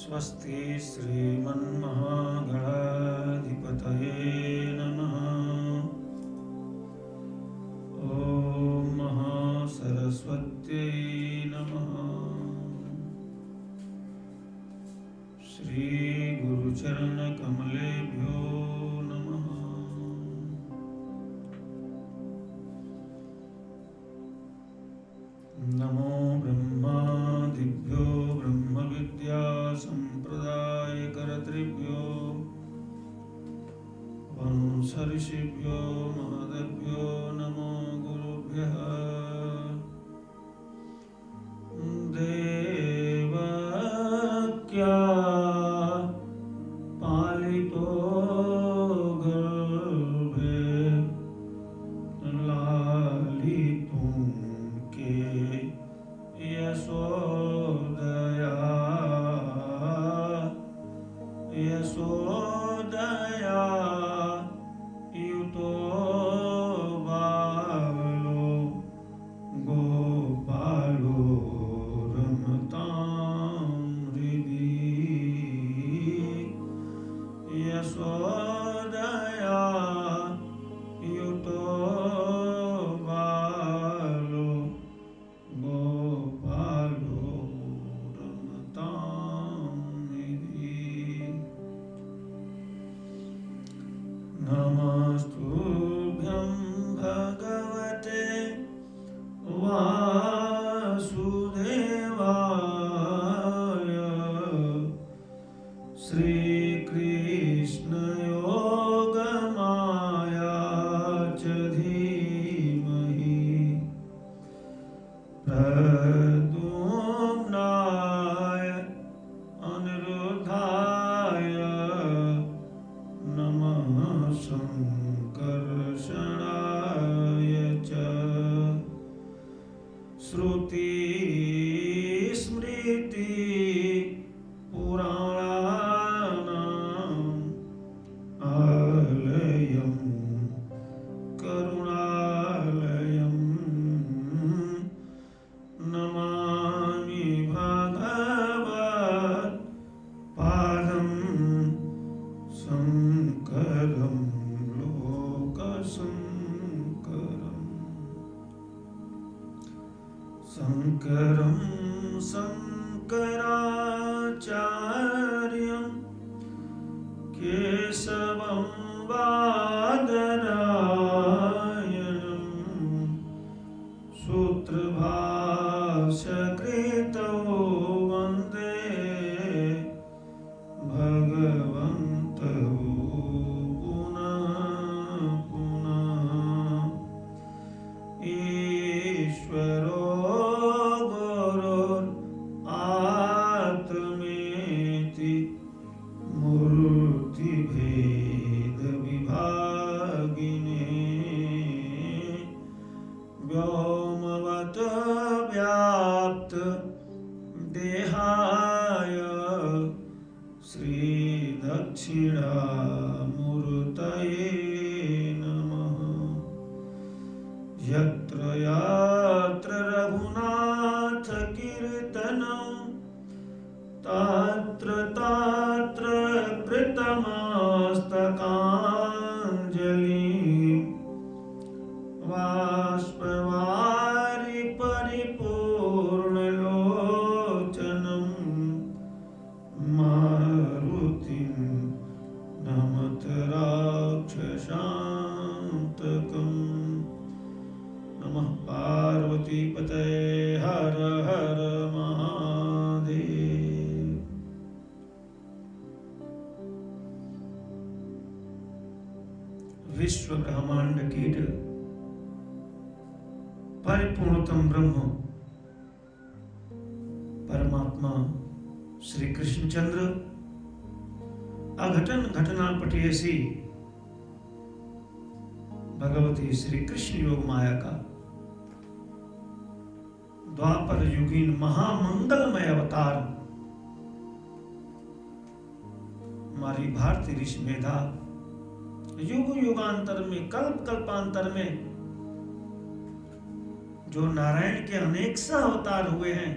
स्वस्ति श्रीमन्महागणाधिपतये नमः। ॐ महासरस्वत्यै नमः। श्रीगुरुचरणकमलेभ्यो नमः। नमो ब्रह्मादिभ्यो ब्रह्मविद्या सम्प्रदायकर्तृभ्यो वंशऋषिभ्यो महदेभ्यो नमो गुरुभ्यः। देवक्या पालितो गर्भे लालितुं के यशोदया यशोदया युतो बालो गोपालो रमतां हृदि यशोदया युतो बालो गोपालो रमतां हृदि। नमस्तुभ्यं भगवते वासुदेवाय श्रीकृष्ण योगमाया च धीमहि प्रद्युम्नाय अनिरुद्धाय नमः संकर्षणाय च श्रुति स्मृति पुराणानाम् आलयं करुणालयं नमामि भगवत्पादं शङ्करं लोकशङ्करम्। शङ्करं शङ्कराचार्यं केशवं बादरायणं सूत्रभाष्यकृतौ वन्दे भगवन्तौ पुनः पुनः। ईश्वरो गुरुरात्मेति मूर्तिभेदविभागिने व्योमवत् व्याप्त देहाय श्रीदक्षिणामूर्तये नमः। यत्र यत्र रघुनाथ कीर्तनं तत्र तत्र कृतमस्तकाञ्जलिं बाष्पवारि परिपूर्णलोचनं मारुतिं नमत राक्षसान्तकम्। नमः पार्वतीपतये हर हर महादेव। विश्व ब्रह्मांड कीट परिपूर्णतम ब्रह्म परमात्मा श्री कृष्णचंद्र अघटन घटना पटियसी भगवती श्री कृष्ण योग माया का द्वापर युगीन महामंगलमय अवतार हमारी भारतीय ऋषि मेधा युग युगांतर में कल्प कल्पांतर में जो नारायण के अनेक सा अवतार हुए हैं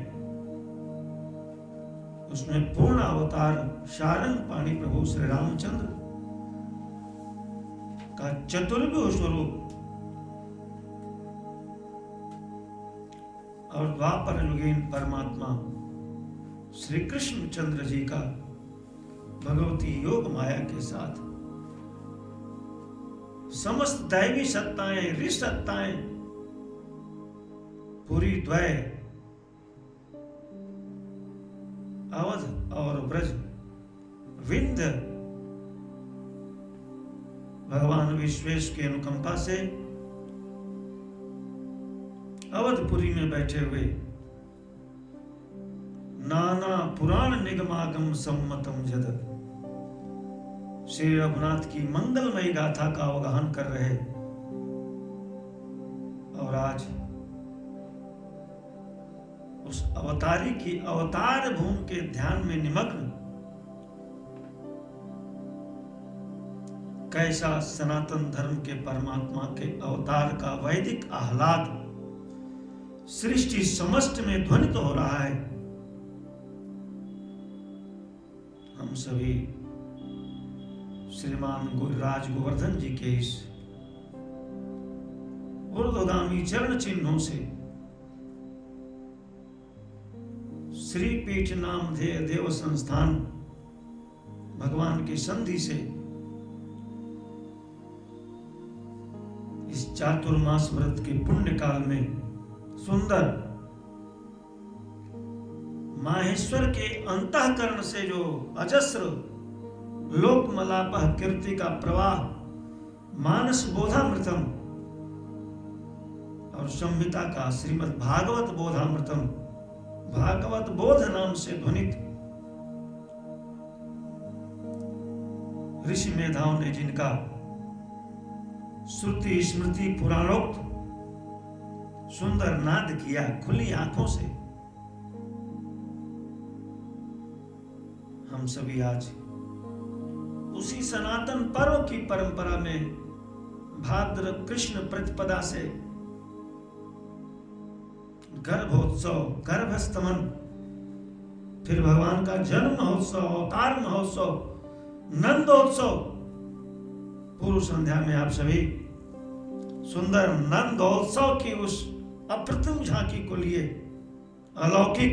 उसमें पूर्ण अवतार शारंग पाणी प्रभु श्री रामचंद्र का चतुर्भुज स्वरूप और द्वापर युगीन परमात्मा श्री कृष्ण चंद्र जी का भगवती योग माया के साथ समस्त दैवी सत्ताएं, ऋषि सत्ताएं, पूरी द्वय अवध और ब्रज विंध्य भगवान विश्वेश की अनुकंपा से अवधपुरी में बैठे हुए नाना पुराण निगमागम सम्मतम जद श्री रघुनाथ की मंगलमयी गाथा का अवगाहन कर रहे और आज उस अवतारी की अवतार भूमि के ध्यान में निमग्न कैसा सनातन धर्म के परमात्मा के अवतार का वैदिक आह्लाद सृष्टि समस्त में ध्वनित हो रहा है। हम सभी श्रीमान गुरुराज गोवर्धन जी के इस ऊर्ध्वगामी चरण चिन्हों से श्री पीठ नामधेय देव संस्थान भगवान की संधि से इस चातुर्मास व्रत के पुण्य काल में सुंदर माहेश्वर के अंतःकरण से जो अजस्र लोकमलापह कीर्ति का प्रवाह मानस बोधामृतम और संहिता का श्रीमद् भागवत बोधामृतम भागवत बोध नाम से ध्वनित ऋषि मेधाओं ने जिनका श्रुति स्मृति पुराणोक्त सुंदर नाद किया खुली आंखों से, हम सभी आज उसी सनातन पर्व की परंपरा में भाद्र कृष्ण प्रतिपदा से गर्भोत्सव, गर्भस्तमन, फिर भगवान का जन्म महोत्सव, अवतार महोत्सव, नंदोत्सव, पूर्व संध्या में आप सभी सुंदर नंदोत्सव की उस अप्रतिम झांकी को लिए अलौकिक,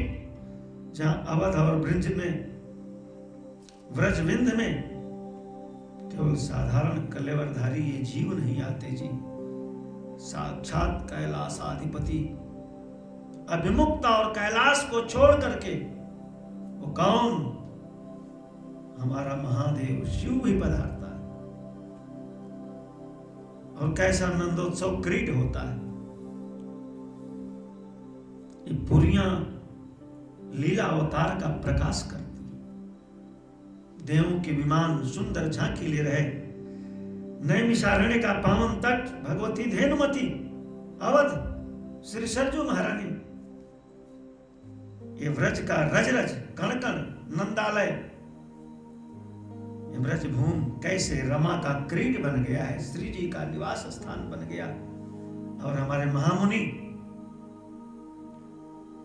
जहां अवध और ब्रज में व्रजविंद में केवल साधारण कलेवरधारी ये जीव नहीं आते जी, साक्षात कैलाशाधिपति अभिमुक्ता और कैलाश को छोड़ करके वो कौन, हमारा महादेव शिव भी पधारता है। और कैसा नंदोत्सव क्रीड होता है। ये पुरियां लीला अवतार का प्रकाश करती, देवों के विमान सुंदर झांकी ले रहे, नैमिषारण्य का पावन तट, भगवती धेनुमती, अवध श्री सरजू महारानी, ये व्रज का रज रज कण कण नंदालय, ये ब्रज भूमि कैसे रमा का क्रीड बन गया है, श्री जी का निवास स्थान बन गया। और हमारे महामुनि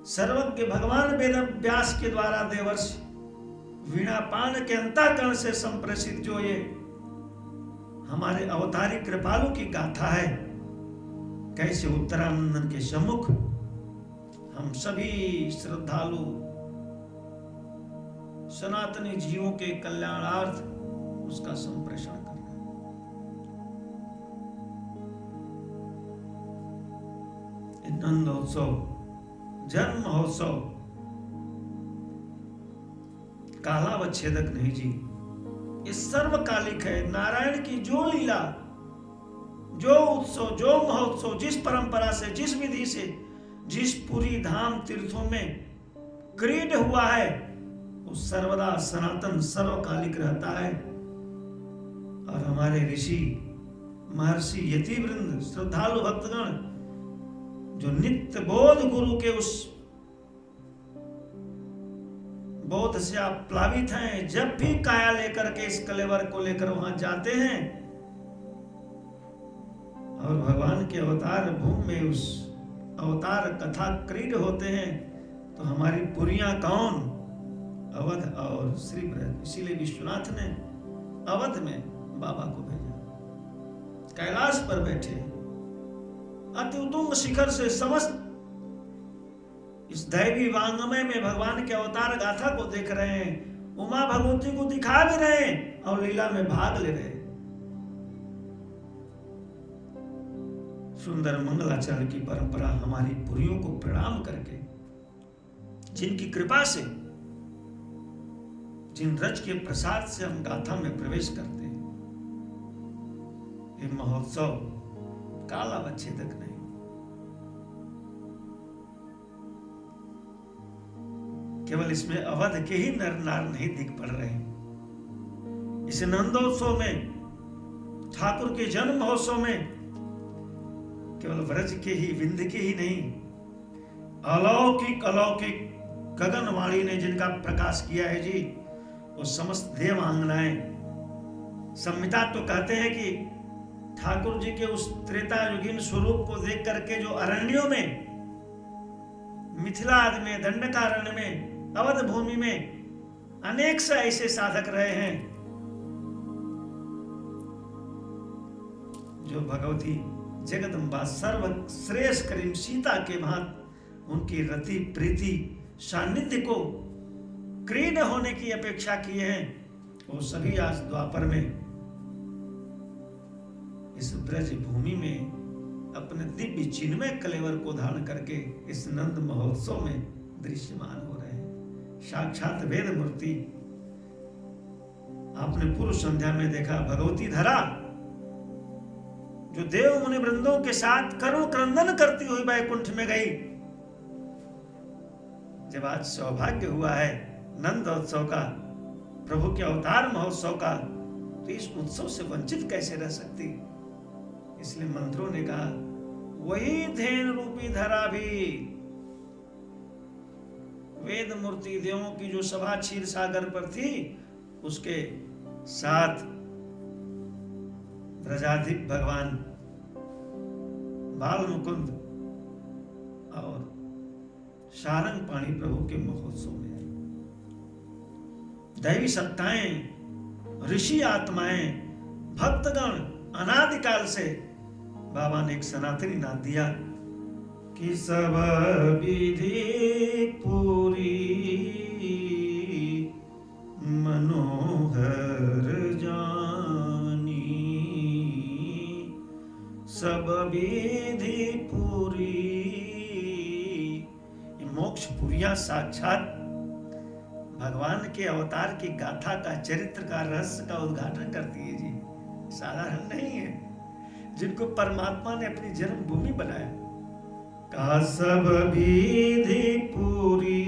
सर्वज्ञ भगवान वेद व्यास के द्वारा देवर्षि वीणा पान के अंतःकरण से संप्रेषित जो ये हमारे अवतारी कृपालु की गाथा है, कैसे उत्तरानंदन के सम्मुख हम सभी श्रद्धालु सनातनी जीवों के कल्याणार्थ उसका संप्रेषण करना। नंदोत्सव, जन्म महोत्सव कालावच्छेदक नहीं जी, ये सर्वकालिक है। नारायण की जो लीला, जो उत्सव, जो महोत्सव, जिस परंपरा से, जिस विधि से, जिस पूरी धाम तीर्थों में क्रीड हुआ है, वो सर्वदा सनातन सर्वकालिक रहता है। और हमारे ऋषि महर्षि यतिवृंद श्रद्धालु भक्तगण जो नित्य बोध गुरु के उस बोध से आप प्लावित हैं, जब भी काया लेकर के इस कलेवर को लेकर वहां जाते हैं और भगवान के अवतार भूमि में उस अवतार कथा क्रीड होते हैं, तो हमारी पुरियां कौन, अवध और श्री ब्रज। इसीलिए विश्वनाथ ने अवध में बाबा को भेजा। कैलाश पर बैठे अति उत्तुंग शिखर से समस्त इस दैवी वांग्मय में भगवान के अवतार गाथा को देख रहे हैं, उमा भगवती को दिखा भी रहे हैं और लीला में भाग ले रहे हैं। सुंदर मंगलाचरण की परंपरा हमारी पुरियों को प्रणाम करके, जिनकी कृपा से, जिन रज के प्रसाद से हम गाथा में प्रवेश करते हैं, ये महोत्सव कालावच्छेदक नहीं। केवल इसमें अवध के ही नर नार नहीं दिख पड़ रहे हैं। इस नंदोत्सव में, ठाकुर के जन्म महोत्सव में केवल व्रज के ही, विंध्य के ही नहीं, अलौकिक अलौकिक गगनवाणी ने जिनका प्रकाश किया है जी, वो समस्त देवांगनाएं। संहिता तो कहते हैं कि ठाकुर जी के उस त्रेता युगीन स्वरूप को देख करके जो अरण्यों में, मिथिला आदि में, दंडकारण्य में, अवध भूमि में अनेक से ऐसे साधक रहे हैं जो भगवती जगदम्बा सर्वश्रेष्ठ करीम सीता के भांत उनकी रति प्रीति सानिध्य को क्रीड होने की अपेक्षा किए हैं। वो सभी आज द्वापर में इस ब्रज भूमि में अपने दिव्य चिन्मय कलेवर को धारण करके इस नंद महोत्सव में दृश्यमान हो रहे हैं। साक्षात वेद मूर्ति। आपने पूर्व संध्या में देखा भगवती धरा जो देव मुनि वृंदों के साथ करुण क्रंदन करती हुई वैकुंठ में गई। जब आज सौभाग्य हुआ है नंदोत्सव का, प्रभु के अवतार महोत्सव का, तो इस उत्सव से वंचित कैसे रह सकती। इसलिए मंत्रों ने कहा वही धेन रूपी धरा भी, वेद मूर्ति देवों की जो सभा क्षीर सागर पर थी, उसके साथ ब्रजाधिप भगवान बाल मुकुंद और शारंग पाणी प्रभु के महोत्सव में दैवी सत्ताएं, ऋषि आत्माएं, भक्तगण अनादिकाल से बाबा ने एक सनातनी नाद दिया कि सब विधि पूरी मनोहर जानी, सब विधि पूरी। मोक्ष पुरिया साक्षात भगवान के अवतार की गाथा का, चरित्र का, रहस्य का उद्घाटन करती है जी। साधारण नहीं है। जिनको परमात्मा ने अपनी जन्मभूमि बनाया, कहा सब विधि पूरी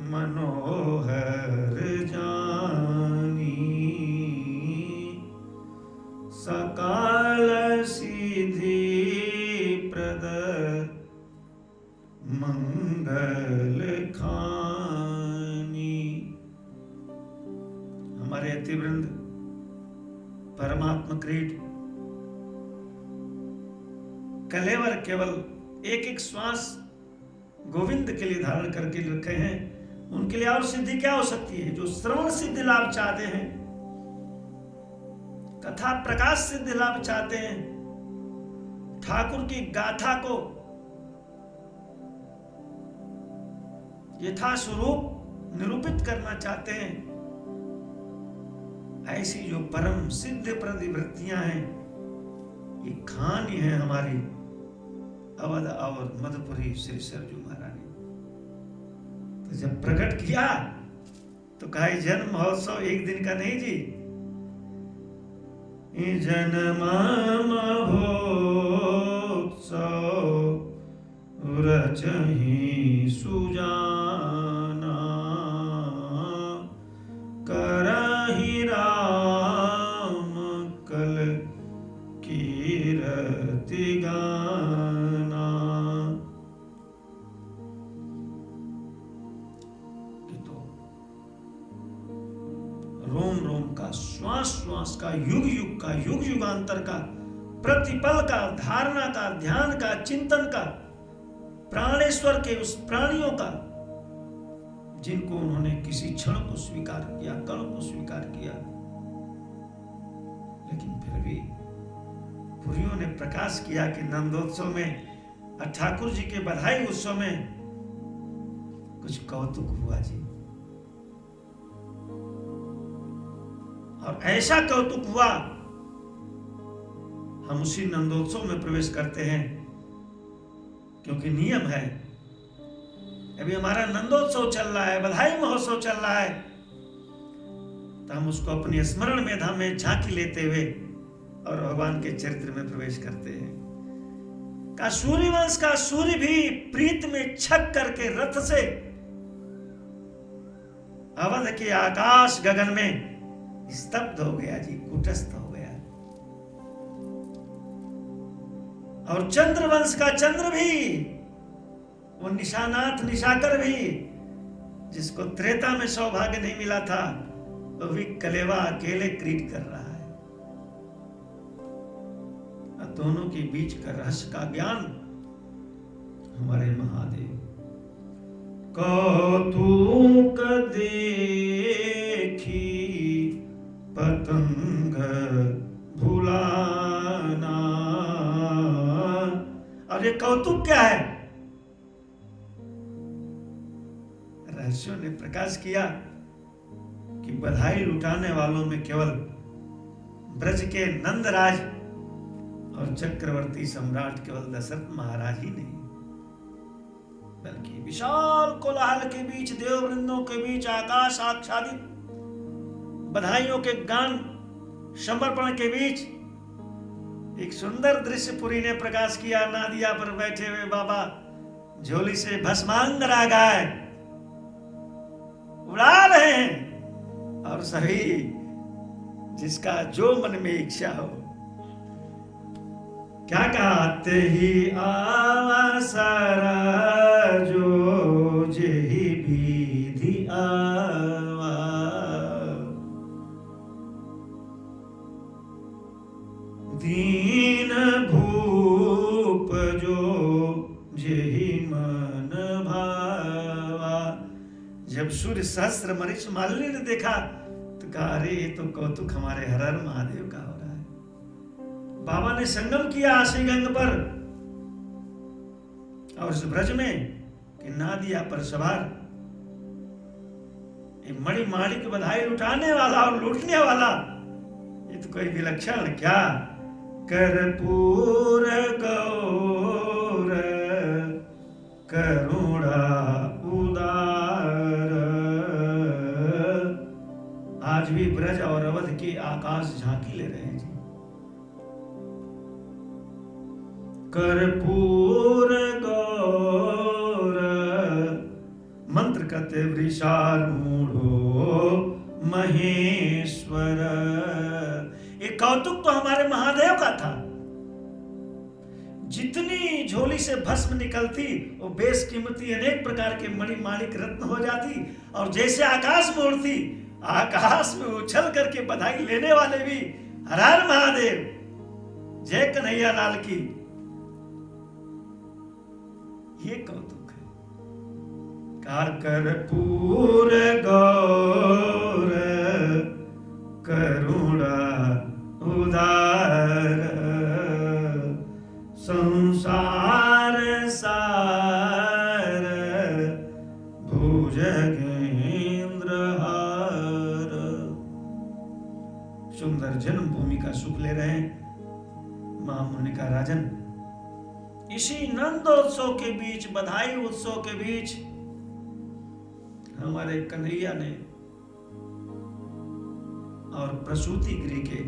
मनोहर जानी, सकल सिद्धि प्रद मंगल खानी। हमारे अतिवृंद परमात्मा क्रीड कलेवर केवल एक एक श्वास गोविंद के लिए धारण करके रखे हैं। उनके लिए और सिद्धि क्या हो सकती है। जो श्रवण सिद्धि लाभ चाहते हैं, कथा प्रकाश सिद्धि लाभ चाहते हैं, ठाकुर की गाथा को यथा स्वरूप निरूपित करना चाहते हैं, ऐसी जो परम सिद्ध प्रतिवृत्तियां हैं, ये खानी है हमारी अवध और मधुपुरी श्री सरजू महारानी। तो जब प्रकट किया तो कहा जन्म महोत्सव एक दिन का नहीं जी, जन्म महोत्सव रचहि सुजाना, करहि राम कल कीरति गाना। तो रोम रोम का, श्वास श्वास का, युग युग का, युग युगांतर का, प्रतिपल का, धारणा का, ध्यान का, चिंतन का, प्राणेश्वर के उस प्राणियों का जिनको उन्होंने किसी क्षण को स्वीकार किया, कण को स्वीकार किया, लेकिन फिर भी पुरियों ने प्रकाश किया कि नंदोत्सव में और ठाकुर जी के बधाई उत्सव में कुछ कौतुक हुआ जी। और ऐसा कौतुक हुआ, हम उसी नंदोत्सव में प्रवेश करते हैं, क्योंकि नियम है, अभी हमारा नंदोत्सव चल रहा है, बधाई महोत्सव चल रहा है, तो हम उसको अपनी स्मरण मेधा में झांकी लेते हुए और भगवान के चरित्र में प्रवेश करते हैं। का सूर्यवंश का सूर्य भी प्रीत में छक करके रथ से अवध के आकाश गगन में स्तब्ध हो गया जी, कुटस्थ हो गया। और चंद्रवंश का चंद्र भी, वो निशानाथ निशाकर भी, जिसको त्रेता में सौभाग्य नहीं मिला था, वो भी कलेवा अकेले क्रीड कर रहा है। दोनों के बीच का रहस्य का ज्ञान हमारे महादेव। कौतुक देखी पतंग भुलाना। और ये कौतुक क्या है? रहस्यों ने प्रकाश किया कि बधाई लुटाने वालों में केवल ब्रज के नंदराज और चक्रवर्ती सम्राट केवल दशरथ महाराज ही नहीं, बल्कि विशाल कोलाहल के बीच, देववृंदों के बीच, आकाश आच्छादित बधाइयों के गान समर्पण के बीच एक सुंदर दृश्य पुरी ने प्रकाश किया। नादिया पर बैठे हुए बाबा झोली से भस्मांगरा गाय उड़ा रहे हैं, और सभी जिसका जो मन में इच्छा हो। क्या कहते ही आवासर जो जेहि विधि आवा। दीन भूप जो जेहि मन भावा। जब सूर्य सहस्त्र मरीच मालिनी ने देखा तो कहा, अरे ये तो कौतुक हमारे हर हर महादेव का हो रहा है। बाबा ने संगम किया आशी गंग पर, और उस ब्रज में कि नादिया पर सवार एक मणि माणिक बधाई लुटाने वाला और लूटने वाला, ये तो कोई विलक्षण क्या। कर्पूर गौर करुणा उदार। आज भी ब्रज और अवध के आकाश झांकी ले रहे हैं जी। कर्पूर गौर मंत्र कते वृषारूढ़ो महेश्वर। एक कौतुक तो हमारे महादेव का था। जितनी झोली से भस्म निकलती वो बेशकीमती अनेक प्रकार के मणि माणिक रत्न हो जाती, और जैसे आकाश में उड़ती, आकाश में उछल करके बधाई लेने वाले भी हर हर महादेव, जय कन्हैया लाल की। ये कौतुक है। कर्पूर गौर करुणा उदार। संसार सार भुजगेंद्र हार। सुंदर जन्मभूमि का सुख ले रहे हैं महामुनि का राजन। इसी नंदोत्सव के बीच, बधाई उत्सव के बीच हमारे कन्हैया ने और प्रसूति गृह के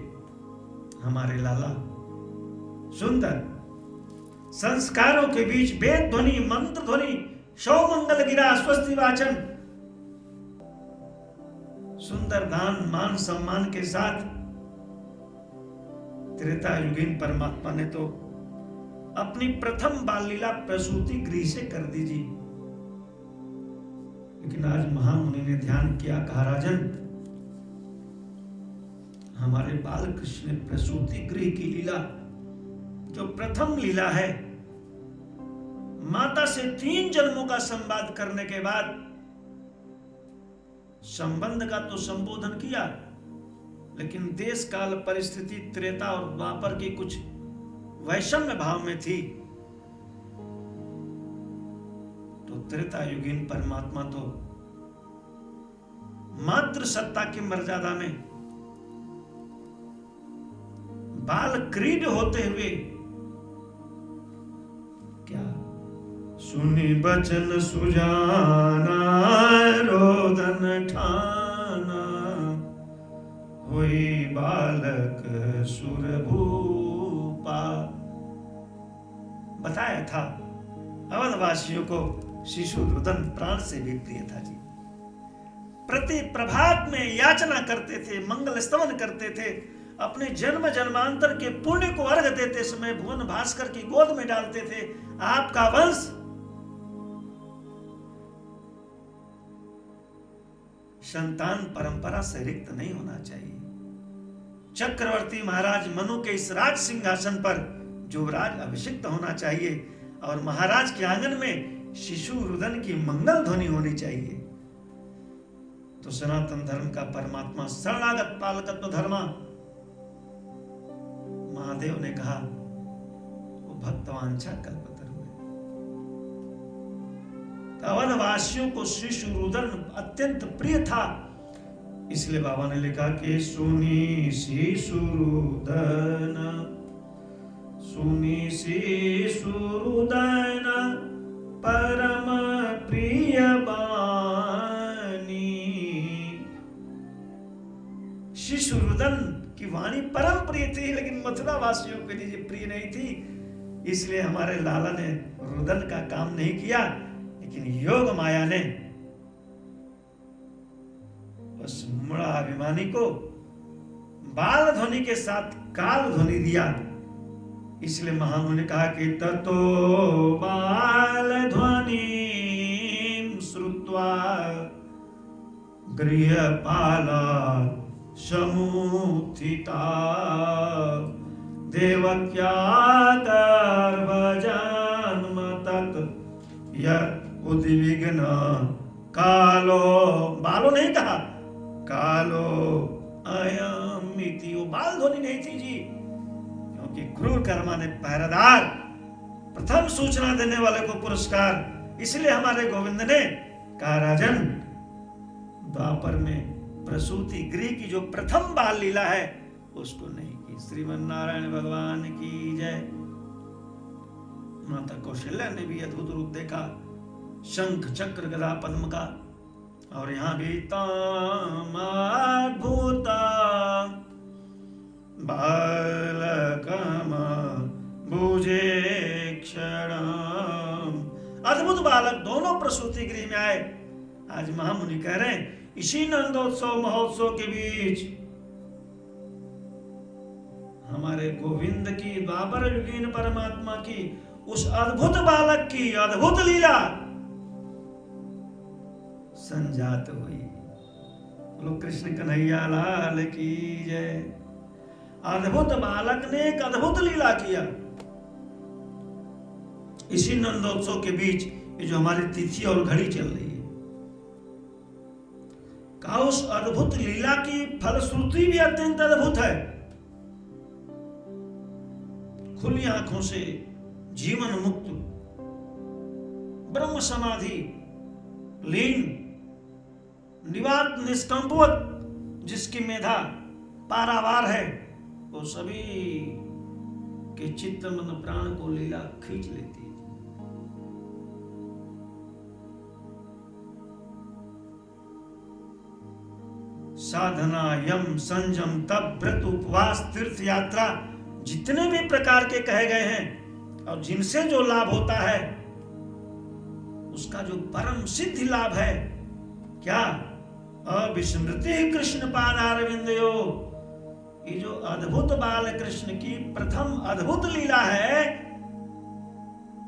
हमारे लाला सुंदर संस्कारों के बीच वेद ध्वनि, मंत्र ध्वनि, सौमंगल गिरा, स्वस्ति वाचन, सुंदर दान मान सम्मान के साथ त्रेता युगीन परमात्मा ने तो अपनी प्रथम बाल लीला प्रसूति गृह से कर दीजिए। लेकिन आज महामुनि ने ध्यान किया, कहा राजन, हमारे बाल कृष्ण ने प्रसूति गृह की लीला, जो प्रथम लीला है, माता से 3 जन्मों का संवाद करने के बाद संबंध का तो संबोधन किया, लेकिन देश काल परिस्थिति त्रेता और द्वापर की कुछ वैषम्य भाव में थी, तो त्रेता युगीन परमात्मा तो मात्र सत्ता की मर्यादा में बाल क्रीड होते हुए क्या सुनी बचन सुजाना रोदन ठाना हुई बालक सुरभूपा। बताया था अवधवासियों को शिशु रुदन प्राण से भी प्रिय था जी। प्रति प्रभात में याचना करते थे, मंगल स्तवन करते थे, अपने जन्म जन्मांतर के पुण्य को अर्घ देते समय भुवन भास्कर की गोद में डालते थे। आपका वंश संतान परंपरा से रिक्त नहीं होना चाहिए। चक्रवर्ती महाराज मनु के इस राज सिंहासन पर युवराज अभिषिक्त होना चाहिए और महाराज के आंगन में शिशु रुदन की मंगल ध्वनि होनी चाहिए। तो सनातन धर्म का परमात्मा शरणागत पालकत्व धर्मा महादेव ने कहा वो भक्तवांछा कल्पतरु है। अवधवासियों को शिशु रुदन अत्यंत प्रिय था, इसलिए बाबा ने लिखा कि सुनी शिशु रुदन, सुनी शिशु रुदन परम प्रिय बानी। शिशु रुदन की वाणी परम प्रिय थी, लेकिन मथुरा वासियों के लिए प्रिय नहीं थी। इसलिए हमारे लाला ने रुदन का काम नहीं किया, लेकिन योग माया ने उस मुड़ा अभिमानी को बाल ध्वनि के साथ काल ध्वनि दिया। इसलिए महामुनि ने कहा कि ततो बाल ध्वनि श्रुत्वा गृहपाला समुत्थिता देवक्या गर्भजन्म तत् उद्विग्न कालो, बालो नहीं कहा, कालो अयमिति। वो बाल ध्वनि नहीं थी जी, क्योंकि क्रूर कर्मा ने पहरेदार, प्रथम सूचना देने वाले को पुरस्कार। इसलिए हमारे गोविंद ने कहा राजन, द्वापर में प्रसूति गृह की जो प्रथम बाल लीला है उसको नहीं की। श्रीमन नारायण भगवान की जय। माता कौशल्या ने भी अद्भुत रूप देखा, शंख चक्र गदा पद्म का, और यहां भी तामाद्भुता बालकम भुजे क्षणम। अद्भुत बालक दोनों प्रसूति गृह में आए। आज महामुनि कह रहे हैं इसी नंदोत्सव महोत्सव के बीच हमारे गोविंद की, द्वापर युगीन परमात्मा की उस अद्भुत बालक की अद्भुत लीला संजात हुई। बोलो कृष्ण कन्हैया लाल की जय। अद्भुत बालक ने एक अद्भुत लीला किया। इसी नंदोत्सव के बीच ये जो हमारी तिथि और घड़ी चल रही है, कहा उस अद्भुत लीला की फलश्रुति भी अत्यंत अद्भुत है। खुली आंखों से जीवन मुक्त ब्रह्म समाधि लीन निवात निष्कंपवत जिसकी मेधा पारावार है, वो सभी के चित्त मन प्राण को लीला खींच लेती है। साधना, यम, संयम, तप, व्रत, उपवास, तीर्थ यात्रा, जितने भी प्रकार के कहे गए हैं और जिनसे जो लाभ होता है, उसका जो परम सिद्ध लाभ है क्या? अविस्मृति कृष्ण पादारविंदयो। ये जो अद्भुत बाल कृष्ण की प्रथम अद्भुत लीला है,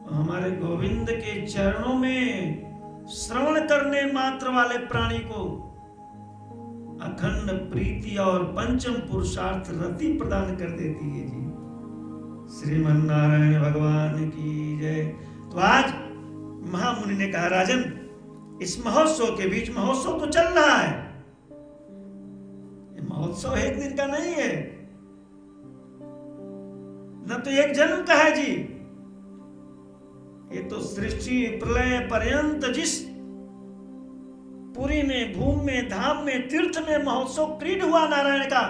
हमारे गोविंद के चरणों में श्रवण करने मात्र वाले प्राणी को अखंड प्रीति और पंचम पुरुषार्थ रति प्रदान कर देती है जी। श्रीमन नारायण भगवान की जय। तो आज महामुनि ने कहा राजन, इस महोत्सव के बीच, महोत्सव तो चल रहा है, महोत्सव एक दिन का नहीं है, न तो एक जन्म का है जी। ये तो सृष्टि प्रलय पर्यंत जिस पुरी में, भूमि में, धाम में, तीर्थ में महोत्सव क्रीड हुआ नारायण का,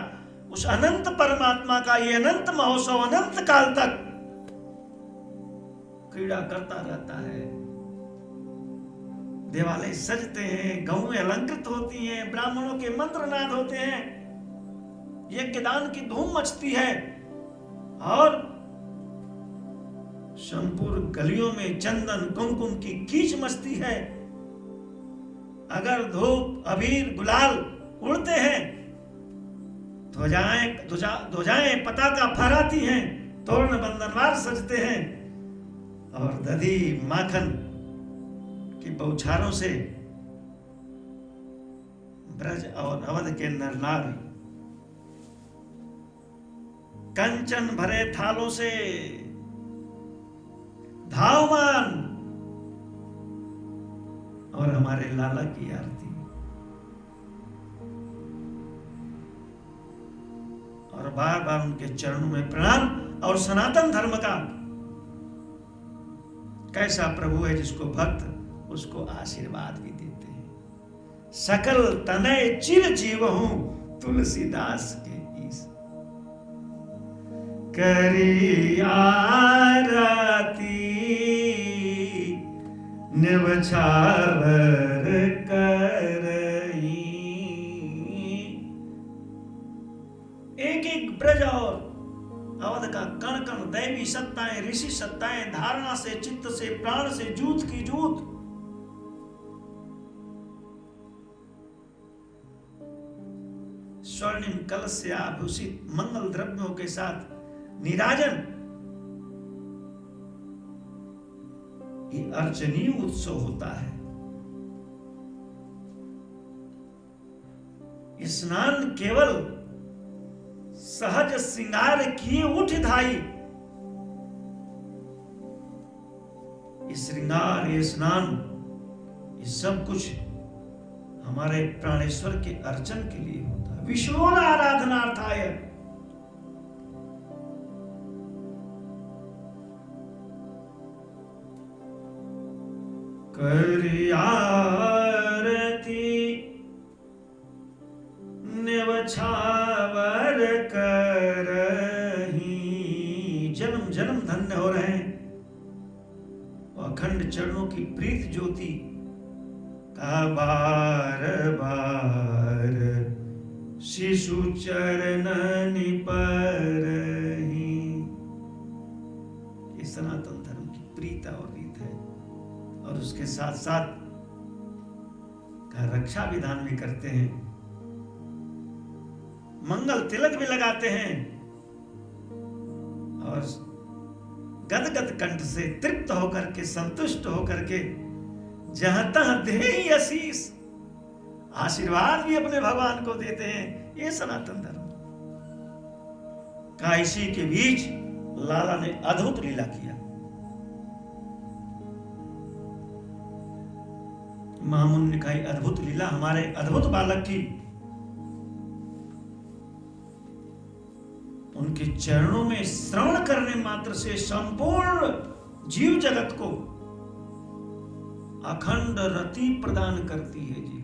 उस अनंत परमात्मा का ये अनंत महोत्सव अनंत काल तक क्रीड़ा करता रहता है। देवालय सजते हैं, गौएं अलंकृत होती हैं, ब्राह्मणों के मंत्रनाद होते हैं, यज्ञदान की धूम मचती है और संपूर्ण गलियों में चंदन कुमकुम की कीच मचती है। अगर धूप अबीर गुलाल उड़ते हैं, ध्वजाएं पताका फहराती हैं, तोरण बंधनवार सजते हैं और दधी माखन की बौछारों से ब्रज और अवध के नर नारी कंचन भरे थालों से धावमान, और हमारे लाला की आरती और बार बार उनके चरणों में प्रणाम। और सनातन धर्म का कैसा प्रभु है जिसको भक्त उसको आशीर्वाद भी देते हैं। सकल तनय चिर जीव हूं तुलसीदास के ईस, करी आरती निवछावर करई। एक एक ब्रज और अवध का कण कण दैवी सत्ताएं, ऋषि सत्ताएं, धारणा से, चित्त से, प्राण से, जूत की जूत, स्वर्णिम कलश से आभूषित मंगल द्रव्यों के साथ निराजन, ये अर्चनीय उत्सव होता है। स्नान केवल सहज श्रृंगार किए उठ धाई, ये श्रृंगार, ये स्नान, ये सब कुछ हमारे प्राणेश्वर के अर्चन के लिए होता है। विष्णु आराधनार्थाय, करी आरती निवछावर करही। जन्म जन्म धन्य हो रहे हैं। अखंड चरणों की प्रीत ज्योति का बार बार शिशु चरणन परही। ये सनातन धर्म की प्रीत और रीत है। और उसके साथ साथ का रक्षा विधान भी करते हैं, मंगल तिलक भी लगाते हैं और गदगद कंठ से तृप्त होकर के, संतुष्ट होकर के जहां तहां देहि आशीष, आशीर्वाद भी अपने भगवान को देते हैं। ये सनातन धर्म का। इसी के बीच लाला ने अद्भुत लीला किया। महामुनि का अद्भुत लीला, हमारे अद्भुत बालक की, उनके चरणों में श्रवण करने मात्र से संपूर्ण जीव जगत को अखंड रति प्रदान करती है जी,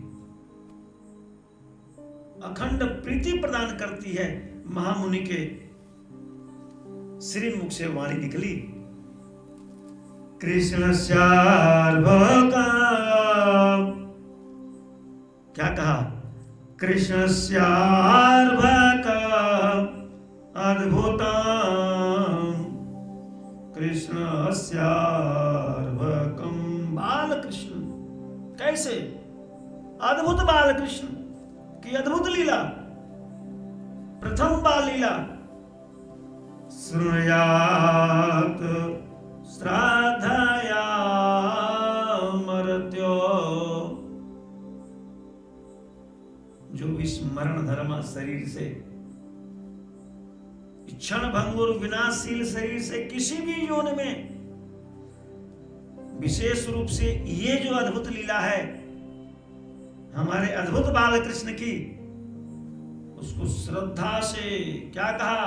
अखंड प्रीति प्रदान करती है। महामुनि के श्री मुख से वाणी निकली, कृष्ण सार्वका, क्या कहा? कृष्ण सार्वका अद्भुता, कृष्ण सार्वकम। बाल कृष्ण, कैसे? अद्भुत बाल कृष्ण की अद्भुत लीला, प्रथम बाल लीला। श्रुयात श्राद्धया मर्त्यो, जो इस मरण धर्म शरीर से, क्षण भंगुर विनाशशील शरीर से किसी भी योनि में, विशेष रूप से ये जो अद्भुत लीला है हमारे अद्भुत बाल कृष्ण की, उसको श्रद्धा से क्या कहा,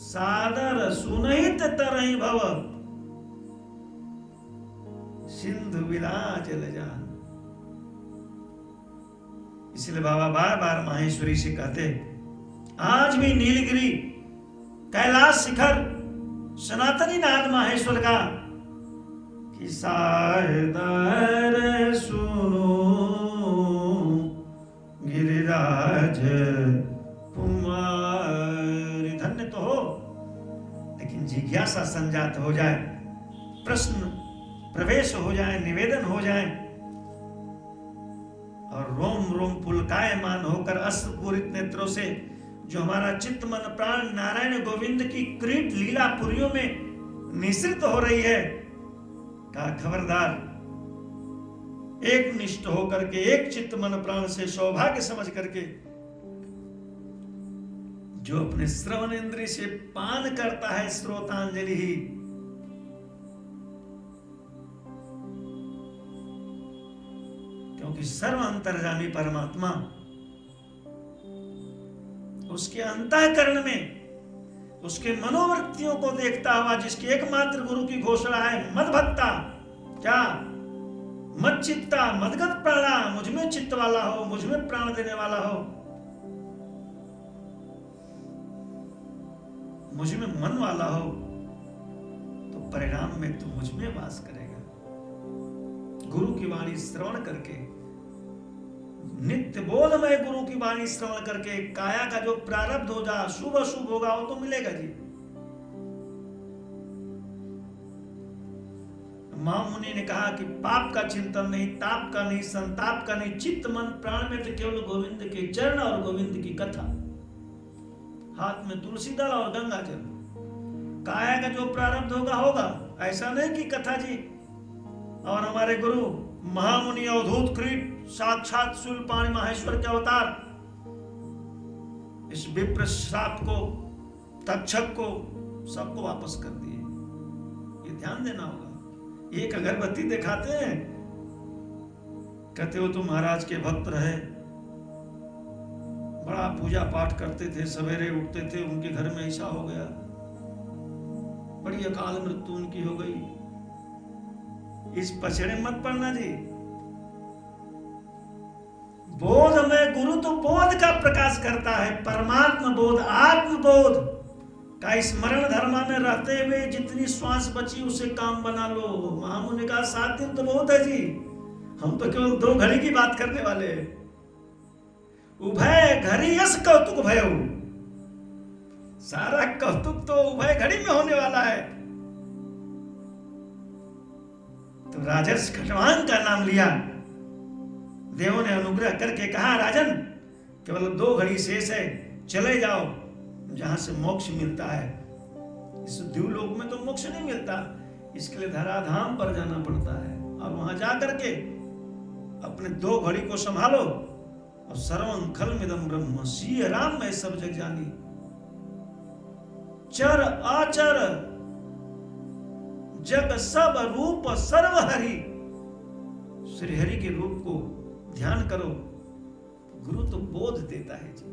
सादर सुनहित तरहि भव सिंधु विराज लजान। इसलिए बाबा बार बार माहेश्वरी से कहते, आज भी नीलगिरी कैलाश शिखर सनातनी नाथ माहेश्वर का कि सादर सुनो गिरिराज कुमारी। धन्य तो हो, लेकिन जिज्ञासा संजात हो जाए, प्रश्न प्रवेश हो जाए, निवेदन हो जाए, और रोम रोम पुलकायमान होकर अश्रुपूरित नेत्रों से जो हमारा चित्त मन प्राण नारायण गोविंद की क्रीट लीला पुरियों में निश्रित हो रही है, का खबरदार, एक निष्ठ होकर के, एक चित्त मन प्राण से सौभाग्य समझ करके जो अपने श्रवण इंद्रिय से पान करता है श्रोतांजलि ही, क्योंकि सर्व अंतर्यामी परमात्मा उसके अंतःकरण में उसके मनोवृत्तियों को देखता हुआ, जिसकी एकमात्र गुरु की घोषणा है मद भक्ता, क्या मत चित्ता मदगत प्राणा, मुझमें चित्त वाला हो, मुझमें प्राण देने वाला हो, मुझमें मन वाला हो, तो परिणाम में तू मुझमें वास करेगा। गुरु की वाणी श्रवण करके, नित्य बोधमय गुरु की वाणी श्रवण करके काया का जो प्रारब्ध हो जा, शुभ अशुभ होगा, वो तो मिलेगा जी। महामुनि ने कहा कि पाप का चिंतन नहीं, ताप का नहीं, संताप का नहीं, चित्त मन प्राण में तो केवल गोविंद के चरण और गोविंद की कथा, हाथ में तुलसी दल और गंगा जल। काया का जो प्रारब्ध होगा होगा, ऐसा नहीं कि कथा जी। और हमारे गुरु महामुनि अवधूत क्रीट साक्षात शूलपाणि माहेश्वर के अवतार, इस विप्र श्राप को, तक्षक को, सबको वापस कर दिए। ये ध्यान देना होगा। एक अगरबत्ती दिखाते हैं, कहते हो तो महाराज के भक्त रहे, बड़ा पूजा पाठ करते थे, सवेरे उठते थे, उनके घर में ऐसा हो गया, बड़ी अकाल मृत्यु उनकी हो गई। इस पछड़े मत पड़ना जी। बोध में गुरु तो बोध का प्रकाश करता है, परमात्मा बोध, आत्म बोध का स्मरण धर्मा में रहते हुए जितनी श्वास बची उसे काम बना लो। महामुनि का 7 दिन तो बहुत है जी, हम तो केवल 2 घड़ी की बात करने वाले हैं। उभय घड़ी यस कौतुक भयो, सारा कौतुक तो उभय घड़ी में होने वाला है। तो राजर्षि खटवांग का नाम लिया, देवों ने अनुग्रह करके कहा, राजन केवल 2 घड़ी शेष है, चले जाओ जहां से मोक्ष मिलता है। इस द्यूलोक में तो मोक्ष नहीं मिलता, इसके लिए धराधाम पर जाना पड़ता है, और वहां जाकर के अपने 2 घड़ी को संभालो। और सर्वं खलमिदं ब्रह्म, सिय राम में सब जग जानी, चर आचर जग सब रूप सर्व हरि। श्री हरि के रूप को ध्यान करो। गुरु तो बोध देता है जी,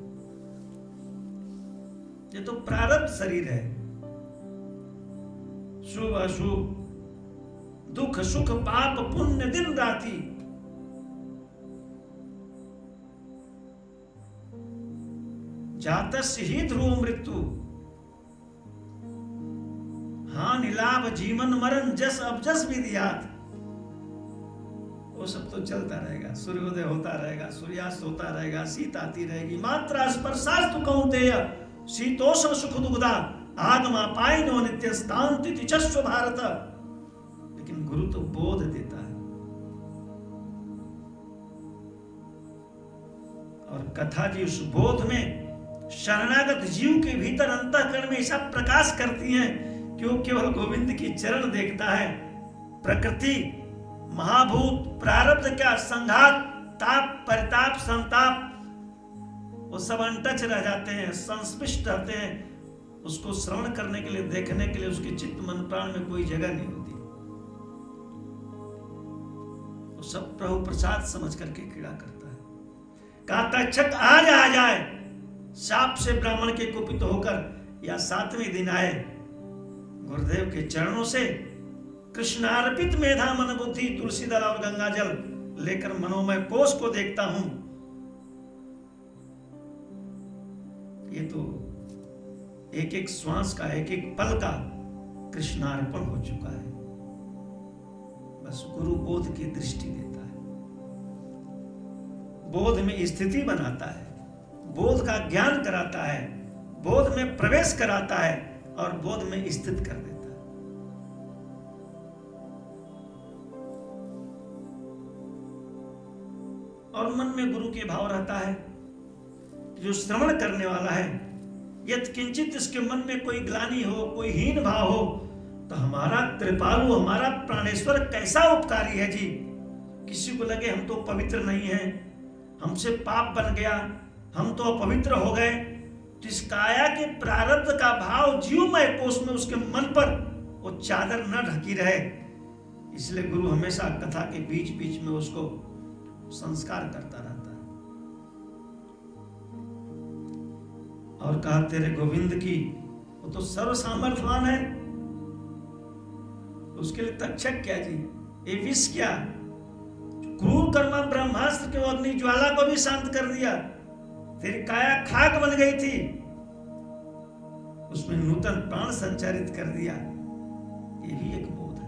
ये तो प्रारब्ध शरीर है। शुभ अशुभ, दुख सुख, पाप पुण्य, दिन राति, जातस्य ही ध्रुव मृत्यु, हानि लाभ जीवन मरण, जस अबजस विधियात, वो सब तो चलता रहेगा। सूर्योदय होता रहेगा, सूर्यास्त होता रहेगा, शीत आती रहेगी, मात्रा स्पर्शास्तु कौन्तेय शीतोष्ण सुख दुग्धा आगमा पायनो नित्य स्थांति तिचस्व भारत। लेकिन गुरु तो बोध देता है, और कथा जी उस बोध में शरणागत जीव के भीतर अंतःकरण में ऐसा प्रकाश करती हैं कि वो केवल गोविंद की चरण देखता है। प्रकृति, महाभूत, प्रारब्ध, क्या संघात, ताप, परिताप, संताप, वो सब अनटच रह जाते हैं, संस्पृष्ट रहते हैं। उसको श्रवण करने के लिए, देखने के लिए उसके चित्त मन प्राण में कोई जगह नहीं होती। वो सब प्रभु प्रसाद समझ करके क्रीड़ा करता है। का तक्षक आज आ जाए, शाप से ब्राह्मण के कुपित होकर या 7वें दिन आए, गुरुदेव के चरणों से कृष्णार्पित मेधा मन बुद्धि तुलसी दल और गंगा जल लेकर मनोमय कोष को देखता हूं, ये तो एक एक श्वास का, एक एक पल का कृष्णार्पण हो चुका है। बस गुरु बोध की दृष्टि देता है, बोध में स्थिति बनाता है, बोध का ज्ञान कराता है, बोध में प्रवेश कराता है और बोध में स्थित कर देता है। और मन में गुरु के भाव रहता है, जो श्रवण करने वाला है, यदि किंचित इसके मन में कोई ग्लानि हो, कोई हीन भाव हो, तो हमारा कृपालु, हमारा प्राणेश्वर कैसा उपकारी है जी। किसी को लगे हम तो पवित्र नहीं हैं, हमसे पाप बन गया, हम तो अपवित्र हो गए, तो इस काया के प्रारब्ध का भाव जीवमय कोष में उसके मन पर वो चादर न ढकी रहे, इसलिए गुरु हमेशा कथा के बीच बीच में उसको संस्कार करता रहता है। और कहा तेरे गोविंद की, वो तो सर्व सामर्थ्यवान है, उसके लिए तक्षक क्या जी, ये विष क्या, क्रूर कर्मा ब्रह्मास्त्र के अग्नि ज्वाला को भी शांत कर दिया। तेरी काया खाक बन गई थी, उसमें नूतन प्राण संचारित कर दिया। ये भी एक बोध है।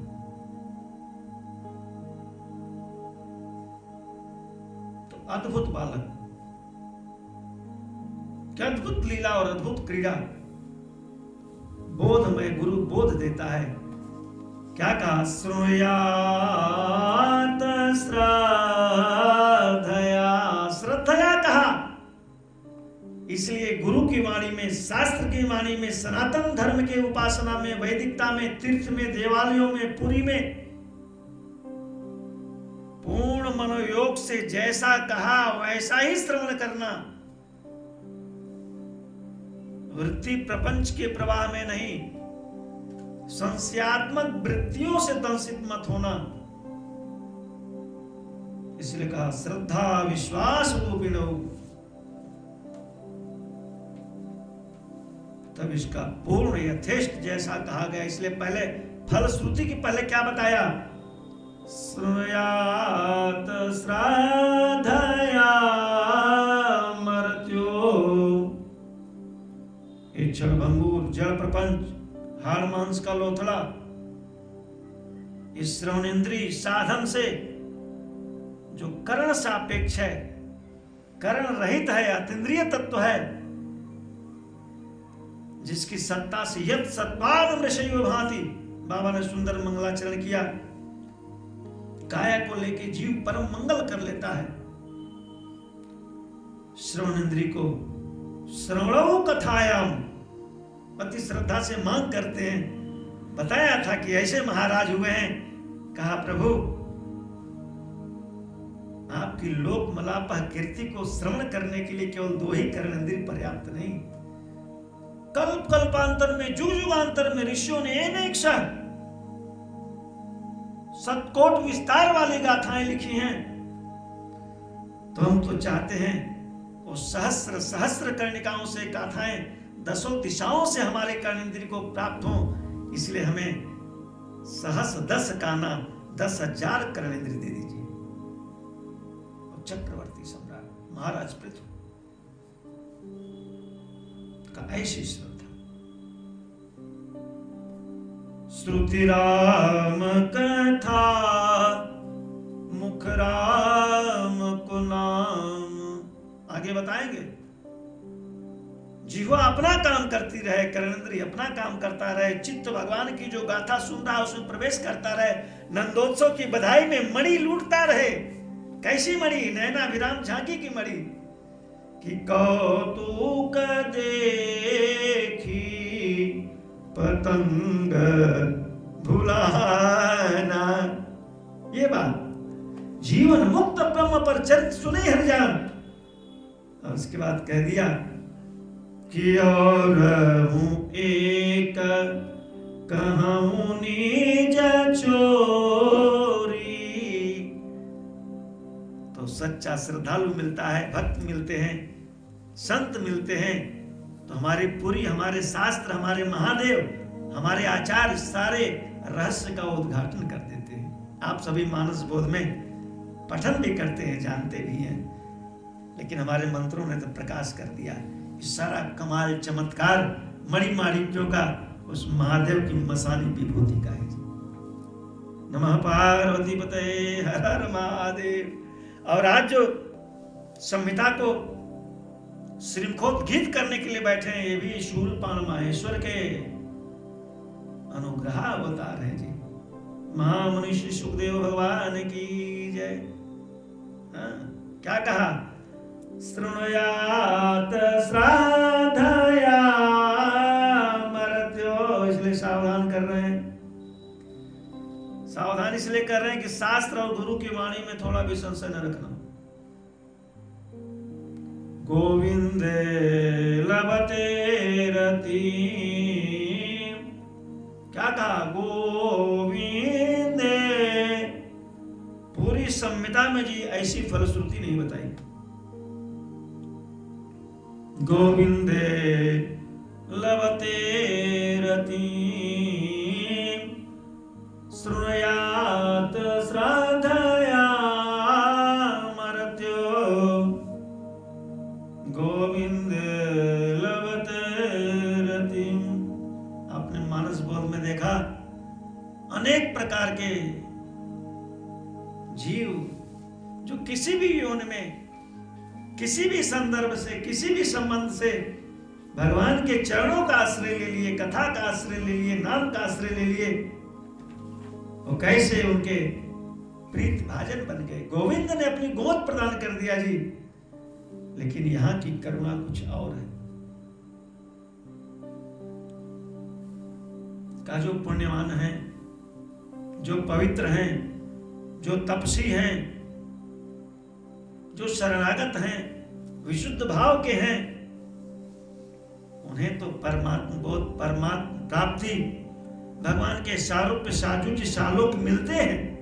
तो अद्भुत बालक, क्या अद्भुत लीला और अद्भुत क्रीड़ा, बोधमय गुरु बोध देता है। क्या कहा, श्रृणुयात श्रद्धया, श्रद्धया कहा, इसलिए गुरु की वाणी में, शास्त्र की वाणी में, सनातन धर्म के उपासना में, वैदिकता में, तीर्थ में, देवालयों में, पुरी में पूर्ण मनोयोग से जैसा कहा वैसा ही श्रवण करना। वृत्ति प्रपंच के प्रवाह में नहीं, संशयात्मक वृत्तियों से दंशित मत होना। इसलिए कहा श्रद्धा विश्वास रूपिणो, तब इसका पूर्ण यथेष्ट जैसा कहा गया। इसलिए पहले फलश्रुति की पहले क्या बताया, श्रृणुयात श्रद्धया मर्त्यो, इच्छण भंगुर जड़ प्रपंच, हाड़ मांस का लोथड़ा, इस श्रवण इंद्रिय साधन से जो कर्ण सापेक्ष है, कर्ण रहित है, अतीन्द्रिय तत्व है, जिसकी सत्ता से यत् सत्पाद मृषयो भांति, बाबा ने सुंदर मंगलाचरण किया। काया को लेके जीव परम मंगल कर लेता है। श्रवण इंद्रिय को श्रवणो कथायाम अति श्रद्धा से मांग करते हैं। बताया था कि ऐसे महाराज हुए हैं। कहा प्रभु आपकी लोक मलापह कीर्ति को श्रवण करने के लिए केवल 2 ही कर्ण इंद्रिय पर्याप्त नहीं, कल्प कल्पांतर में, जुग जुगांतर में ऋषियों ने अनेक सतकोट विस्तार वाली गाथाएं लिखी हैं। तो हम तो चाहते हैं वो सहस्र सहस्र कर्णिकाओं से गाथाएं 10 दिशाओं से हमारे कर्णेंद्रिय को प्राप्त हो। इसलिए हमें सहस 10 का नाम 10,000 कर्णेंद्रिय दे दीजिए। और चक्रवर्ती सम्राट महाराज पृथु का ऐसी श्रद्धा। श्रुति राम कथा मुख राम को नाम, आगे बताएंगे। जीवा अपना काम करती रहे, कर्णेंद्रिय अपना काम करता रहे, चित्त भगवान की जो गाथा सुन रहा है उसमें प्रवेश करता रहे, नंदोत्सव की बधाई में मणि लूटता रहे। कैसी मणि? नैनाभिराम झांकी की मणि कि कौतुक देखी पतंग भुलाना। ये बात जीवन मुक्त ब्रह्म पर चरित सुने हरिजान। और उसके बाद कह दिया कि और हूं एक कहूं निज चोरी। तो सच्चा श्रद्धालु मिलता है, भक्त मिलते हैं संत मिलते हैं तो हमारे शास्त्र, हमारे महादेव, हमारे आचार्य सारे रहस्य का उद्घाटन कर देते हैं। आप सभी मानस बोध में पठन भी करते हैं, जानते भी हैं, लेकिन हमारे मंत्रों ने तो प्रकाश कर दिया। सारा कमाल चमत्कार मणिमाणिक्यों का उस महादेव की मसानी विभूति का है। नमः पार्वती पतये हर हर महादेव। और आज जो संहिता को श्रृंखोद्गीत करने के लिए बैठे हैं, ये भी शूलपाण माहेश्वर के अनुग्रह अवतार है जी। महामुनि श्री सुखदेव भगवान की जय। क्या कहा? शृणुयात श्राद्धया मर्त्यो। इसलिए सावधान कर रहे हैं, सावधान इसलिए कर रहे हैं कि शास्त्र और गुरु की वाणी में थोड़ा भी संशय न रखना। गोविंदे लभते रति। क्या कहा? गोविंदे। पूरी संहिता में जी ऐसी फलश्रुति नहीं बताई। गोविंदे लभते रति शृणुयात श्राद्धया मर्त्यो। गोविंदे लभते रति। आपने मानस बोध में देखा अनेक प्रकार के जीव जो किसी भी योनि में, किसी भी संदर्भ से, किसी भी संबंध से भगवान के चरणों का आश्रय ले लिए, कथा का आश्रय ले लिए, नाम का आश्रय ले लिए, वो कैसे उनके प्रीत भाजन बन गए। गोविंद ने अपनी गोद प्रदान कर दिया जी। लेकिन यहां की करुणा कुछ और है। का जो पुण्यवान हैं, जो पवित्र हैं, जो तपसी हैं, जो शरणागत हैं, विशुद्ध भाव के हैं, उन्हें तो परमात्मा बोध, परमात्मा प्राप्ति, भगवान के सारूप्य साजुज्य सालोक मिलते हैं।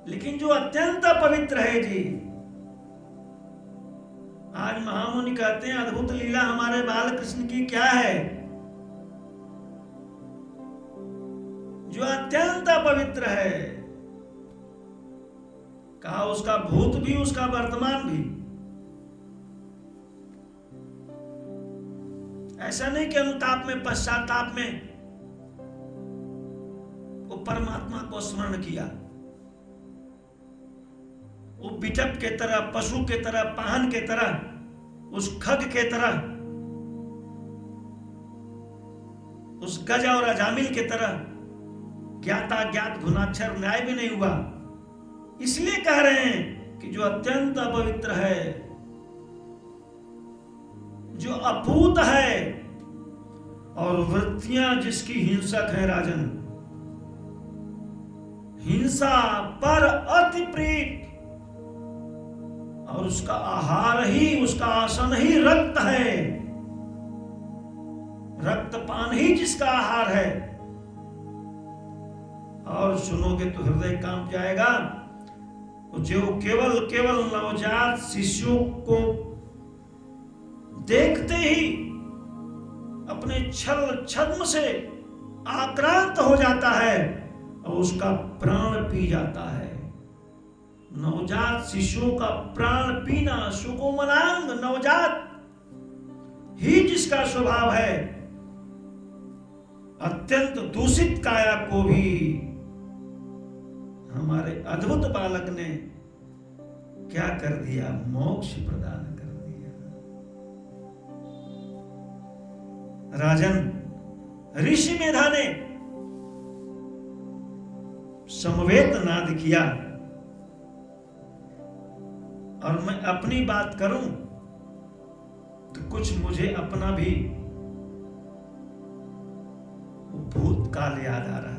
लेकिन जो अत्यंत पवित्र है जी, आज महामुनि कहते हैं अद्भुत लीला हमारे बाल कृष्ण की क्या है। जो अत्यंत पवित्र है, कहा उसका भूत भी, उसका वर्तमान भी। ऐसा नहीं कि अनुताप में, पश्चाताप में वो परमात्मा को स्मरण किया। वो बिटप के तरह, पशु के तरह, पाहन के तरह, उस खग के तरह, उस गज और अजामिल के तरह ज्ञाता ज्ञात गुणाक्षर न्याय भी नहीं हुआ। इसलिए कह रहे हैं कि जो अत्यंत अपवित्र है, जो अपूत है और वृत्तियां जिसकी हिंसक है राजन, हिंसा पर अति प्रीत, और उसका आहार ही, उसका आसन ही रक्त है, रक्तपान ही जिसका आहार है। और सुनोगे तो हृदय कांप जाएगा। जो केवल नवजात शिशुओं को देखते ही अपने छल छद्म से आक्रांत हो जाता है और उसका प्राण पी जाता है। नवजात शिशुओं का प्राण पीना, सुकोमलांग नवजात ही जिसका स्वभाव है, अत्यंत दूषित काया को भी हमारे अद्भुत बालक ने क्या कर दिया? मोक्ष प्रदान कर दिया। राजन, ऋषि मेधा ने समवेत नाद किया। और मैं अपनी बात करूं तो कुछ मुझे अपना भी भूतकाल याद आ रहा है।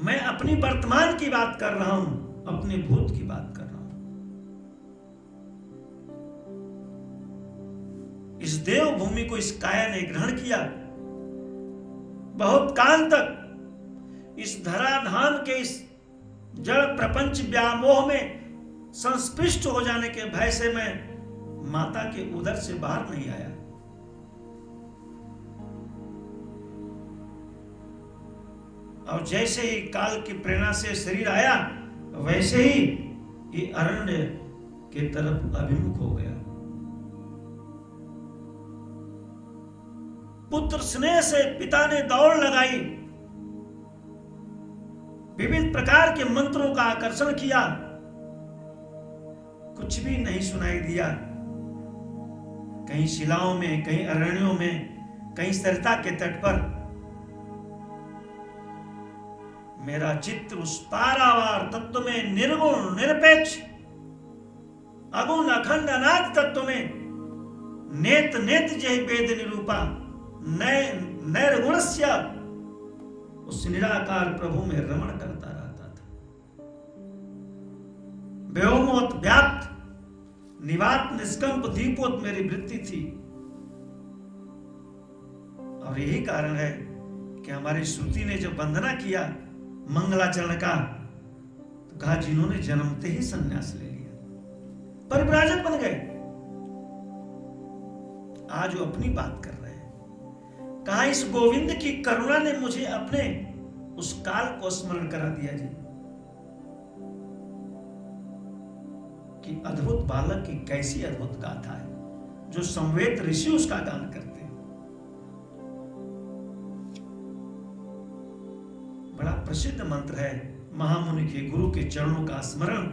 मैं अपनी वर्तमान की बात कर रहा हूं, अपने भूत की बात कर रहा हूं। इस देवभूमि को इस काया ने ग्रहण किया। बहुत काल तक इस धराधाम के इस जड़ प्रपंच व्यामोह में संस्पृष्ट हो जाने के भय से मैं माता के उदर से बाहर नहीं आया। और जैसे ही काल की प्रेरणा से शरीर आया, वैसे ही ये अरण्य के तरफ अभिमुख हो गया। पुत्र स्नेह से पिता ने दौड़ लगाई, विविध प्रकार के मंत्रों का आकर्षण किया, कुछ भी नहीं सुनाई दिया। कहीं शिलाओं में, कहीं अरण्यों में, कहीं सरिता के तट पर मेरा चित्त उस पारावार तत्व में निर्गुण निरपेक्ष अगुण अखंड अनाद तत्व में नेत नेत जय वेद निरूपा नैर्गुणस्य उस निराकार प्रभु में रमण करता रहता था। व्योमोत व्याप्त निवात निष्कंप दीपोत मेरी वृत्ति थी। और यही कारण है कि हमारी श्रुति ने जब वंदना किया मंगलाचरण का, तो कहा जिन्होंने जन्मते ही संन्यास ले लिया, परिव्राजक बन गए। आज वो अपनी बात कर रहे हैं। कहा इस गोविंद की करुणा ने मुझे अपने उस काल को स्मरण करा दिया जी, कि अद्भुत बालक की कैसी अद्भुत गाथा है, जो संवेद ऋषि उसका गान करते हैं। बड़ा प्रसिद्ध मंत्र है, महामुनि के गुरु के चरणों का स्मरण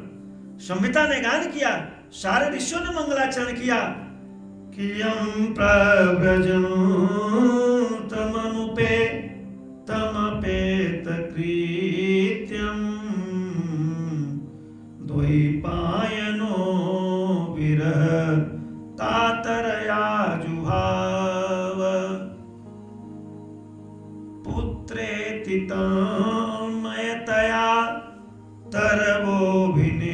संहिता ने गान किया, सारे ऋषियों ने मंगलाचरण किया कि यम प्रव्रजं तमनुपे तमपेत कृत्यं द्वैपायनो विरह कातरया जुहाव पुत्रेति तन्मयतया तरवोभिनेदु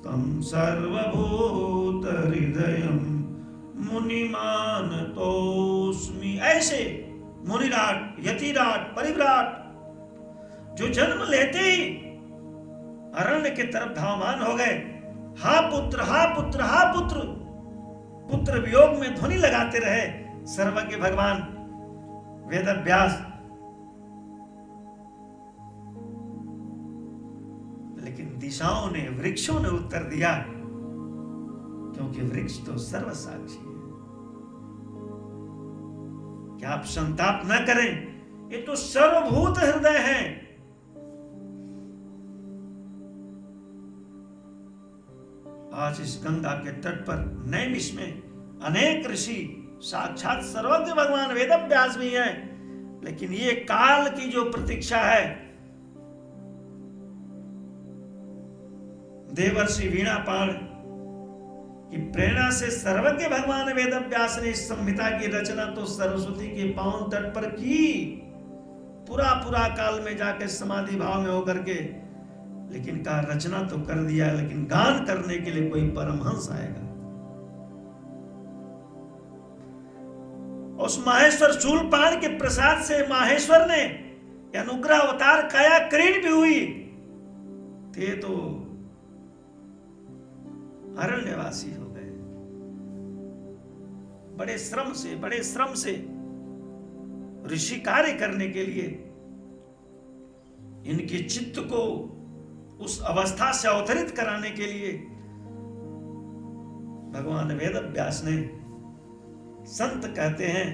तं सर्वभूत हृदयं मुनिमानतोस्मि। ऐसे मुनिराट, यतिराट, परिव्राट जो जन्म लेते ही अरण्य के तरफ धावमान हो गए, हा पुत्र, हा पुत्र, हा पुत्र, पुत्र वियोग में ध्वनि लगाते रहे सर्वज्ञ भगवान वेदव्यास। लेकिन दिशाओं ने, वृक्षों ने उत्तर दिया, क्योंकि वृक्ष तो सर्वसाक्षी है। क्या आप संताप न करें, ये तो सर्वभूत हृदय है। आज इस गंगा के तट पर नैमिष में अनेक ऋषि, साक्षात सर्वज्ञ भगवान वेदव्यास भी हैं, लेकिन ये काल की जो प्रतीक्षा है, देवर्षि वीणापाण की प्रेरणा से सर्वज्ञ भगवान वेदव्यास ने इस संहिता की रचना तो सरस्वती के पावन तट पर की, पूरा काल में जाके समाधि भाव में होकर के, लेकिन का रचना तो कर दिया, लेकिन गान करने के लिए कोई परमहंस आएगा। उस माहेश्वर शूलपाण के प्रसाद से माहेश्वर ने अनुग्रह अवतार काया क्रीड भी हुई, थे तो अरण्यवासी हो गए। बड़े श्रम से ऋषि कार्य करने के लिए इनके चित्त को उस अवस्था से अवतरित कराने के लिए भगवान वेदव्यास ने, संत कहते हैं,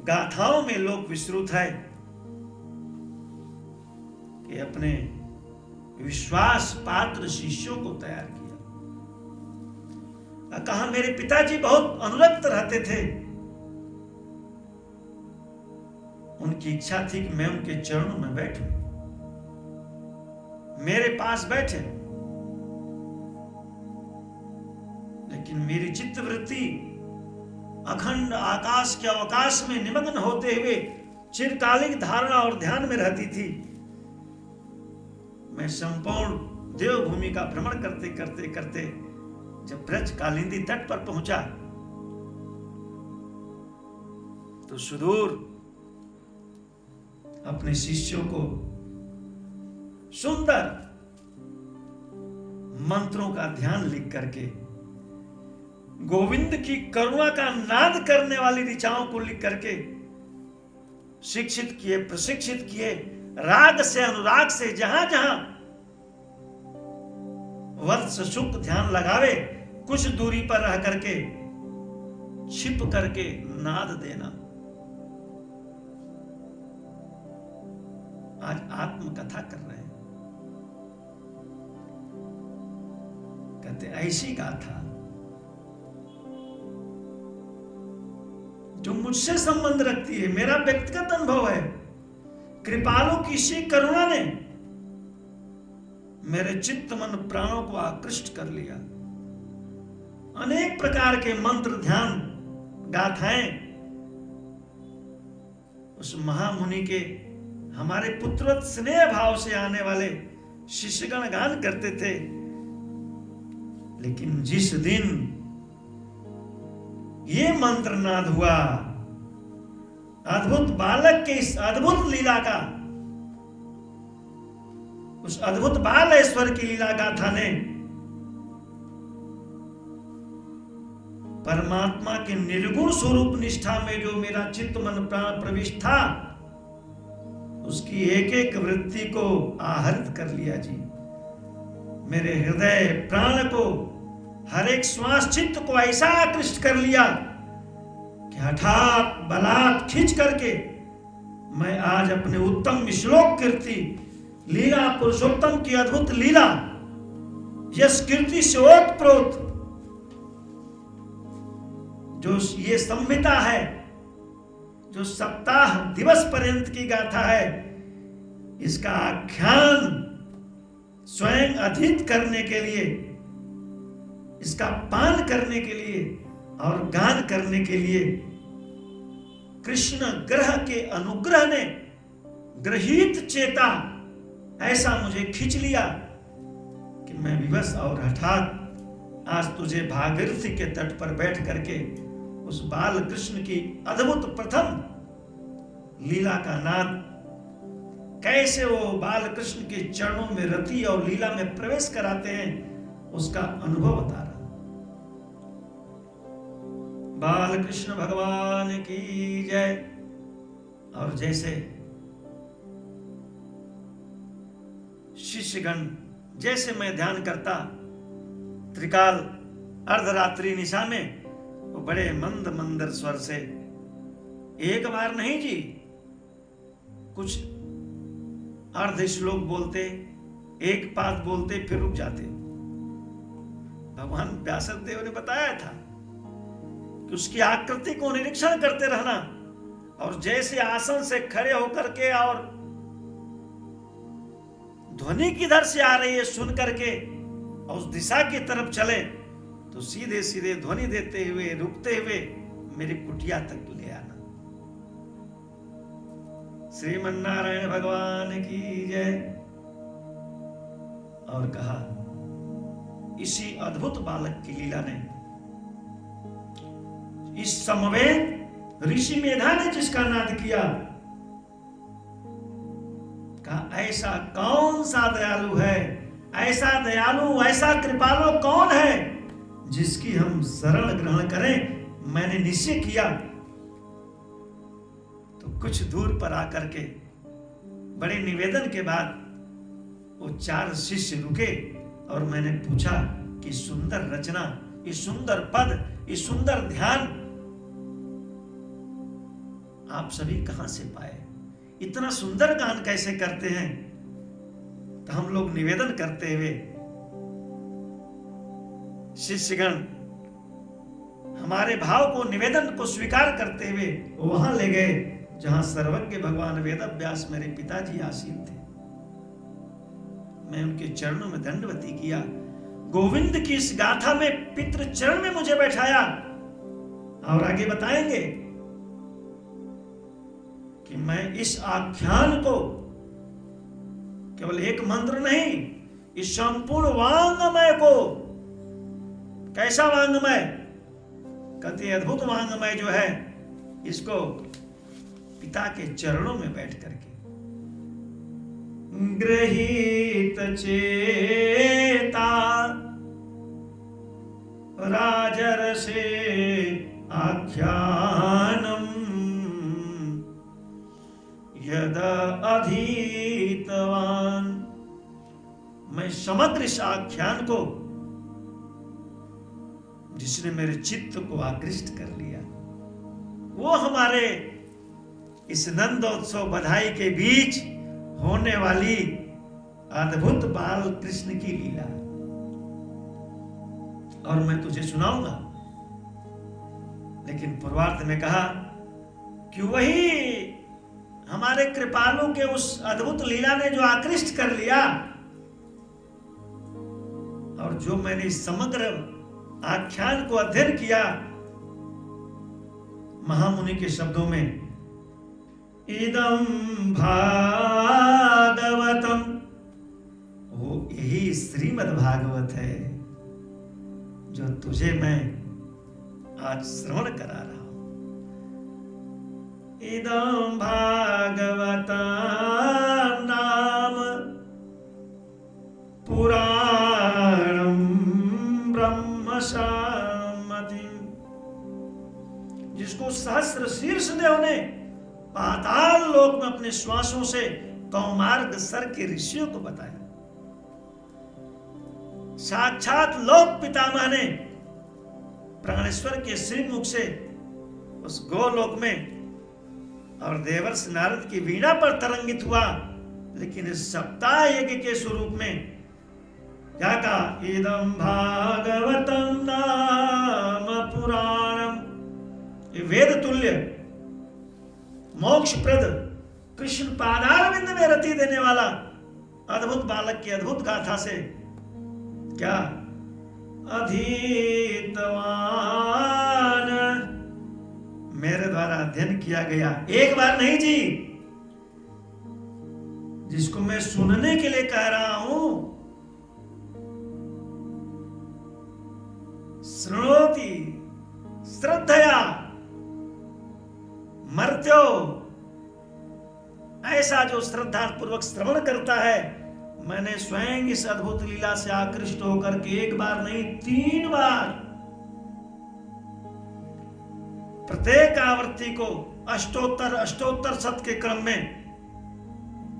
गाथाओं में लोक विश्रुत है कि अपने विश्वास पात्र शिष्यों को तैयार किया। कहा मेरे पिताजी बहुत अनुरक्त रहते थे, उनकी इच्छा थी कि मैं उनके चरणों में बैठूं, मेरे पास बैठे, लेकिन मेरी चित्तवृत्ति अखंड आकाश के अवकाश में निमग्न होते हुए चिरकालिक धारणा और ध्यान में रहती थी। मैं संपूर्ण देवभूमि का भ्रमण करते करते करते जब ब्रज कालिंदी तट पर पहुंचा, तो सुदूर अपने शिष्यों को सुंदर मंत्रों का ध्यान लिख करके, गोविंद की करुणा का नाद करने वाली ऋचाओं को लिख करके शिक्षित किए, प्रशिक्षित किए। राग से अनुराग से जहां जहां वत्स शुक ध्यान लगावे, कुछ दूरी पर रह करके छिप करके नाद देना। आज आत्मकथा कर रहे हैं, कहते ऐसी गाथा जो मुझसे संबंध रखती है, मेरा व्यक्तिगत अनुभव है। कृपालु की सी करुणा ने मेरे चित्त मन प्राणों को आकृष्ट कर लिया। अनेक प्रकार के मंत्र, ध्यान, गाथाएं उस महामुनि के हमारे पुत्रवत स्नेह भाव से आने वाले शिष्यगण गान करते थे। लेकिन जिस दिन ये मंत्र नाद हुआ, अद्भुत बालक के इस अद्भुत लीला का, उस अद्भुत बाल ऐश्वर की लीला गाथा ने परमात्मा के निर्गुण स्वरूप निष्ठा में जो मेरा चित्त मन प्राण प्रविष्ट था, उसकी एक एक वृत्ति को आहरित कर लिया जी। मेरे हृदय प्राण को, हर एक श्वास चित्त को ऐसा आकृष्ट कर लिया कि हठात बलात् खींच करके मैं आज अपने उत्तम श्लोक कीर्ति लीला पुरुषोत्तम की अद्भुत लीला, यश कीर्ति से ओतप्रोत जो ये संहिता है, जो सप्ताह दिवस पर्यंत की गाथा है, इसका आख्यान स्वयं अधीत करने के लिए, इसका पान करने के लिए और गान करने के लिए कृष्ण ग्रह के अनुग्रह ने ग्रहित चेता ऐसा मुझे खींच लिया कि मैं विवश और हठात आज तुझे भागीरथी के तट पर बैठ करके उस बाल कृष्ण की अद्भुत प्रथम लीला का नाद, कैसे वो बाल कृष्ण के चरणों में रति और लीला में प्रवेश कराते हैं, उसका अनुभव बता रहा। बाल कृष्ण भगवान की जय। और जैसे शिष्यगण, जैसे मैं ध्यान करता त्रिकाल अर्धरात्रि निशा में, वो बड़े मंद मंदर स्वर से एक बार नहीं जी, कुछ अर्ध श्लोक बोलते, एक पाद बोलते, फिर रुक जाते। भगवान व्यासदेव ने बताया था कि उसकी आकृति को निरीक्षण करते रहना, और जैसे आसन से खड़े होकर के और ध्वनि किधर से आ रही है सुन करके और उस दिशा की तरफ चले, तो सीधे सीधे ध्वनि देते हुए, रुकते हुए मेरी कुटिया तक ले आना। श्रीमन्नारायण भगवान की जय। और कहा, इसी अद्भुत बालक की लीला ने, इस समवेत ऋषि मेधा ने जिसका नाद किया, कहा ऐसा कौन सा दयालु है, ऐसा दयालु, ऐसा कृपालु कौन है जिसकी हम शरण ग्रहण करें। मैंने निश्चय किया तो कुछ दूर पर आकर के बड़े निवेदन के बाद वो 4 शिष्य रुके और मैंने पूछा कि सुंदर रचना, ये सुंदर पद, ये सुंदर ध्यान आप सभी कहां से पाए? इतना सुंदर गान कैसे करते हैं? तो हम लोग निवेदन करते हुए, शिष्यगण हमारे भाव को, निवेदन को स्वीकार करते हुए वहां ले गए जहां सर्वज्ञ भगवान वेदव्यास मेरे पिताजी आसीन थे। मैं उनके चरणों में दंडवती किया। गोविंद की इस गाथा में पितृ चरण में मुझे बैठाया और आगे बताएंगे कि मैं इस आख्यान को केवल एक मंत्र नहीं, इस संपूर्ण वांगमय को, कैसा वांगमय, कहते अद्भुत वांगमय जो है, इसको पिता के चरणों में बैठ करके गृहीत चेता राजर्षे आख्यानम यद अधीतवान। मैं समग्र इस आख्यान को, जिसने मेरे चित्त को आकृष्ट कर लिया, वो हमारे इस नंदोत्सव बधाई के बीच होने वाली अद्भुत बाल कृष्ण की लीला, और मैं तुझे सुनाऊंगा। लेकिन पूर्वार्ध में कहा कि वही हमारे कृपालु के उस अद्भुत लीला ने जो आकृष्ट कर लिया, और जो मैंने इस समग्र आख्यान को अध्ययन किया, महामुनि के शब्दों में इदं भागवतम, वो यही श्रीमद् भागवत है जो तुझे मैं आज श्रवण करा रहा हूं। इदं भागवतं नाम पुराणं ब्रह्मसम्मतिं, जिसको सहस्र शीर्ष देव ने पाताल लोक में अपने श्वासों से कौमार्ग सर के ऋषियों को बताया। साक्षात लोक पितामह ने प्राणेश्वर के श्रीमुख से उस गोलोक में और देवर्ष नारद की वीणा पर तरंगित हुआ, लेकिन इस सप्ताह यज्ञ के स्वरूप में क्या कहा? इदं भागवतं नाम पुराणम, ये वेद तुल्य मोक्षप्रद कृष्ण पादारविंद में रति देने वाला अद्भुत बालक की अद्भुत गाथा से क्या अधीतवान, मेरे द्वारा अध्ययन किया गया। एक बार नहीं जी, जिसको मैं सुनने के लिए कह रहा हूं, श्रृणोति श्रद्धया मर्त्यो, ऐसा जो श्रद्धा पूर्वक श्रवण करता है, मैंने स्वयं इस अद्भुत लीला से आकृष्ट होकर के एक बार नहीं 3 बार प्रत्येक आवृत्ति को अष्टोत्तर शत के क्रम में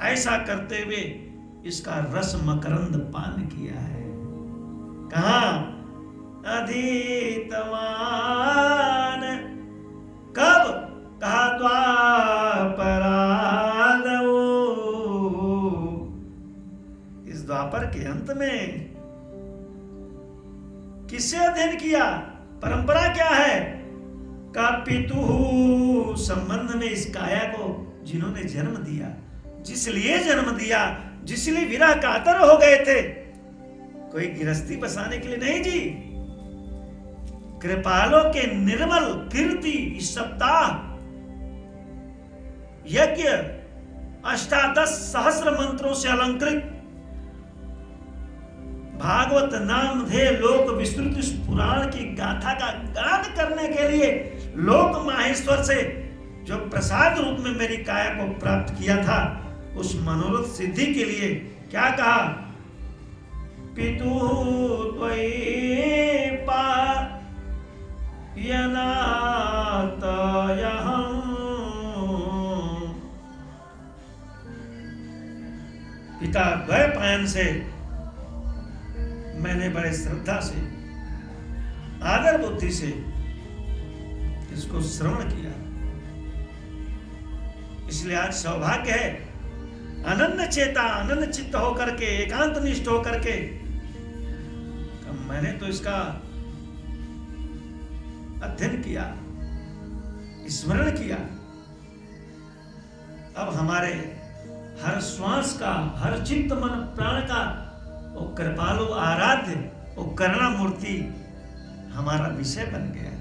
ऐसा करते हुए इसका रस मकरंद पान किया है। कहा? अधीतवान, कब? कहा? द्वापरादौ, इस द्वापर के अंत में। किससे अध्ययन किया? परंपरा क्या है? का पितु संबंध में इस काया को जिन्होंने जन्म दिया, जिसलिए जन्म दिया, जिसलिए विरह कातर हो गए थे, कोई गृहस्थी बसाने के लिए नहीं जी। कृपालों के निर्मल कीर्ति इस सप्ताह यज्ञ 18 सहस्र मंत्रों से अलंकृत भागवत नामधेय लोक विस्तृत इस पुराण की गाथा का गान करने के लिए लोक माहेश्वर से जो प्रसाद रूप में मेरी काया को प्राप्त किया था, उस मनोरथ सिद्धि के लिए क्या कहा? पितु त्वयि पायनातयहं, पिता द्वैपायन से मैंने बड़े श्रद्धा से आदर बुद्धि से इसको श्रवण किया, इसलिए आज सौभाग्य है अनन्य चेता अनन्य चित्त होकर के एकांत निष्ठ होकर के मैंने तो इसका अध्ययन किया, स्मरण किया। अब हमारे हर श्वास का, हर चित्त मन प्राण का वो कृपालु आराध्य, वो करुणा मूर्ति हमारा विषय बन गया।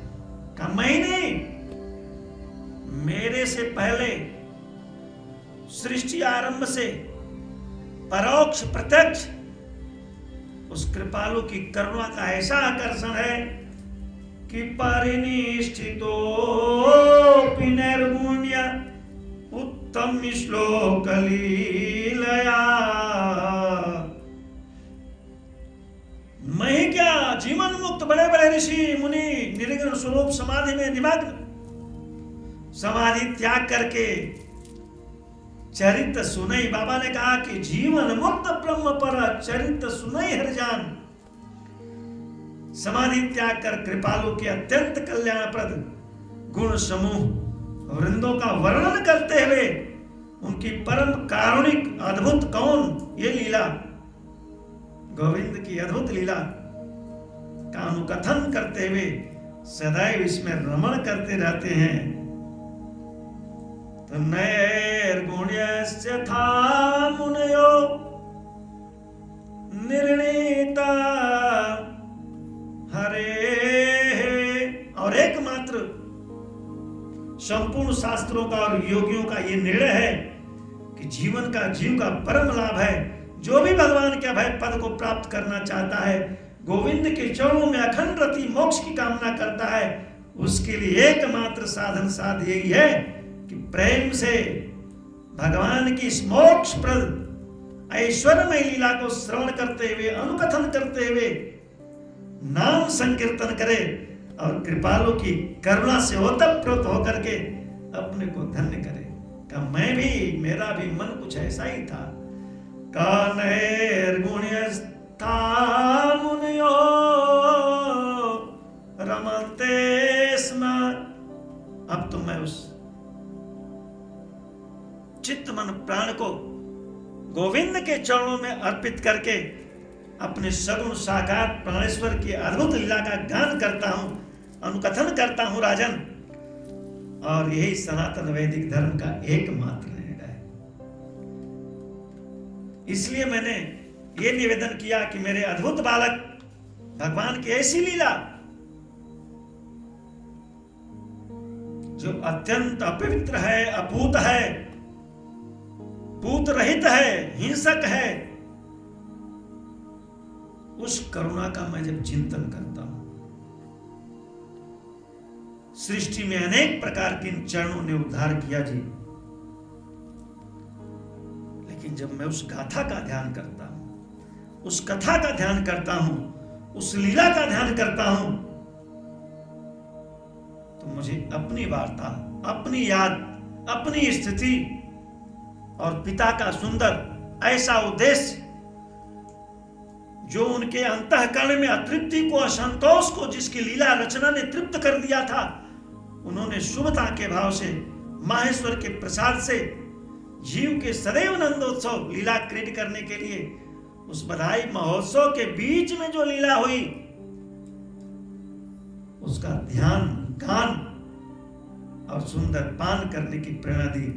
का मैं नहीं, मेरे से पहले सृष्टि आरंभ से परोक्ष प्रत्यक्ष उस कृपालु की करुणा का ऐसा आकर्षण है कि परिनिष्ठितो निर्गुण्य तं श्लोकलीलया। मैं ही क्या, जीवन मुक्त बड़े बड़े ऋषि मुनि निर्गुण स्वरूप समाधि में निमग्न, समाधि त्याग करके चरित सुनई। बाबा ने कहा कि जीवन मुक्त ब्रह्म पर चरित सुनई हरिजान। समाधि त्याग कर कृपालु के अत्यंत कल्याणप्रद गुण समूह वृंदों का वर्णन करते हुए उनकी परम कारुणिक अद्भुत कौन, ये लीला गोविंद की अद्भुत लीला का अनुकथन करते हुए सदैव इसमें रमण करते रहते हैं। तो नैर्गुण्यस्य था मुनयो निर्णीता हरे। और एकमात्र संपूर्ण शास्त्रों का और योगियों का यह निर्णय है कि जीवन का जीव का परम लाभ है। जो भी भगवान के अभय पद को प्राप्त करना चाहता है, गोविंद के चरणों में अखंड रति मोक्ष की कामना करता है, उसके लिए एकमात्र साधन साध यही है कि प्रेम से भगवान की इस मोक्षप्रद ऐश्वर्यमय लीला को श्रवण करते हुए, अनुकथन करते हुए नाम संकीर्तन करे और कृपालु की करुणा से ओतप्रोत होकर के अपने को धन्य करे। का मैं भी, मेरा भी मन कुछ ऐसा ही था। कानैर्गुण्यस्था मुनयो रमन्ते स्म। अब तो मैं उस चित्त मन प्राण को गोविंद के चरणों में अर्पित करके अपने सगुण साकार प्राणेश्वर की अद्भुत लीला का गान करता हूं, अनुकथन करता हूं राजन। और यही सनातन वैदिक धर्म का एकमात्र निर्णय है। इसलिए मैंने ये निवेदन किया कि मेरे अद्भुत बालक भगवान की ऐसी लीला जो अत्यंत अपवित्र है, अपूत है, पूत रहित है, हिंसक है, उस करुणा का मैं जब चिंतन करता हूं, सृष्टि में अनेक प्रकार के इन चरणों ने उद्धार किया जी, लेकिन जब मैं उस गाथा का ध्यान करता हूं, उस कथा का ध्यान करता हूं, उस लीला का ध्यान करता हूं, तो मुझे अपनी वार्ता, अपनी याद, अपनी स्थिति और पिता का सुंदर ऐसा उद्देश्य जो उनके अंतःकरण में अतृप्ति को, असंतोष को, जिसकी लीला रचना ने तृप्त कर दिया था, उन्होंने शुभता के भाव से, माहेश्वर के प्रसाद से जीव के सदैव नंदोत्सव लीला क्रीड करने के लिए उस बधाई महोत्सव के बीच में जो लीला हुई उसका ध्यान, गान और सुंदर पान करने की प्रेरणा दी,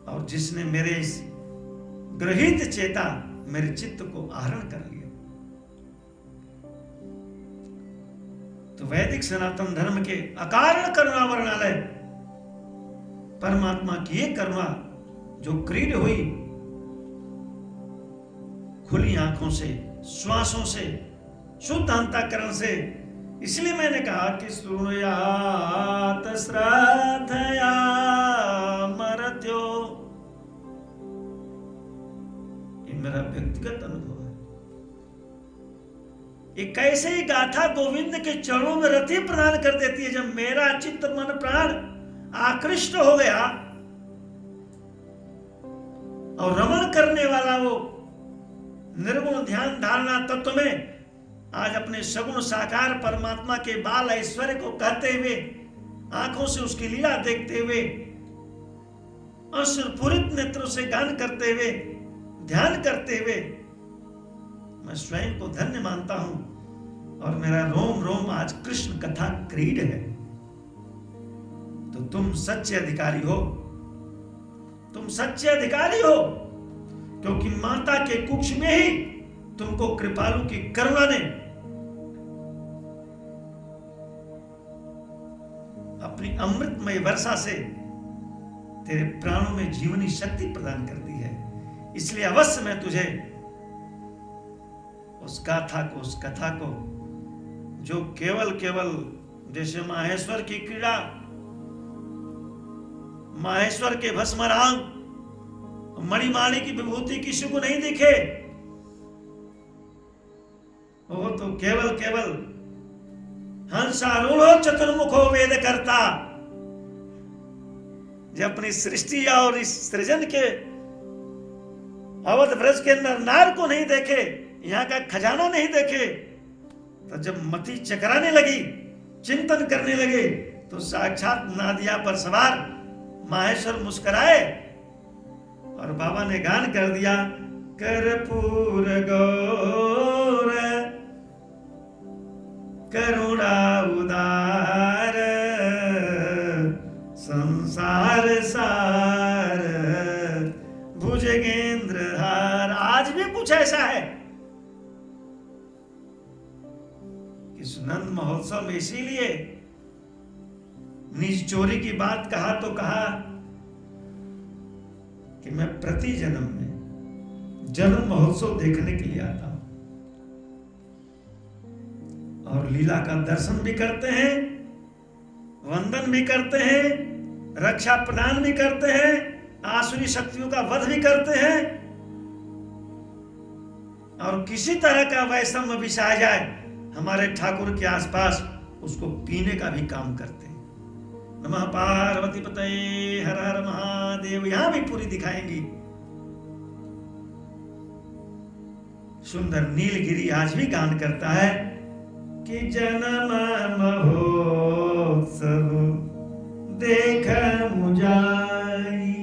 और जिसने मेरे इस गृहीत चेता, मेरे चित्त को आहरण कर लिया। तो वैदिक सनातन धर्म के अकारण करुणा वर्णालय परमात्मा की एक करुणा जो क्रीड हुई खुली आंखों से, श्वासों से, शुद्ध अंतःकरण से, इसलिए मैंने कहा कि शृणुयात श्रद्धया मर्त्यो। ये मेरा व्यक्तिगत अनुभव है। एक ऐसे ही गाथा गोविंद के चरणों में रति प्रदान कर देती है। जब मेरा चित्त मन प्राण आकृष्ट हो गया और रमण करने वाला वो निर्गुण ध्यान धारणा तत्व में आज अपने सगुण साकार परमात्मा के बाल ऐश्वर्य को कहते हुए, आंखों से उसकी लीला देखते हुए, अश्रुपूरित नेत्रों से गान करते हुए, ध्यान करते हुए मैं स्वयं को धन्य मानता हूं और मेरा रोम रोम आज कृष्ण कथा क्रीड है। तो तुम सच्चे अधिकारी हो, तुम सच्चे अधिकारी हो, क्योंकि माता के कुक्ष में ही तुमको कृपालु की करुणा ने अपनी अमृतमय वर्षा से तेरे प्राणों में जीवनी शक्ति प्रदान कर दी है। इसलिए अवश्य मैं तुझे उस गाथा को, उस कथा को, जो केवल जैसे माहेश्वर की क्रीड़ा माहेश्वर के भस्म रांग मणिमाणी की विभूति किसी को नहीं दिखे। वो तो केवल केवल हंसारूढ़ो चतुर्मुखो वेद करता, जब अपनी सृष्टि और इस सृजन के अवध ब्रज के नर नार को नहीं देखे, यहाँ का खजाना नहीं देखे, तो जब मति चकराने लगी, चिंतन करने लगे, तो साक्षात नादिया पर सवार माहेश्वर मुस्कुराए और बाबा ने गान कर दिया, कर्पूर गौर करुणा उदार संसार सार भुजगेंद्र हार। आज भी कुछ ऐसा है कि सुनंद महोत्सव में इसीलिए निज चोरी की बात कहा तो कहा कि मैं प्रति जन्म में जन्म महोत्सव देखने के लिए आता हूं और लीला का दर्शन भी करते हैं, वंदन भी करते हैं, रक्षा प्रदान भी करते हैं, आसुरी शक्तियों का वध भी करते हैं, और किसी तरह का वैषम्य विषाया जाए हमारे ठाकुर के आसपास, उसको पीने का भी काम करते हैं। नमः पार्वती पतये हर हर महादेव। यहां भी पूरी दिखाएंगी। सुंदर नीलगिरी आज भी गान करता है कि जन्म महोत्सव देख मुझाई,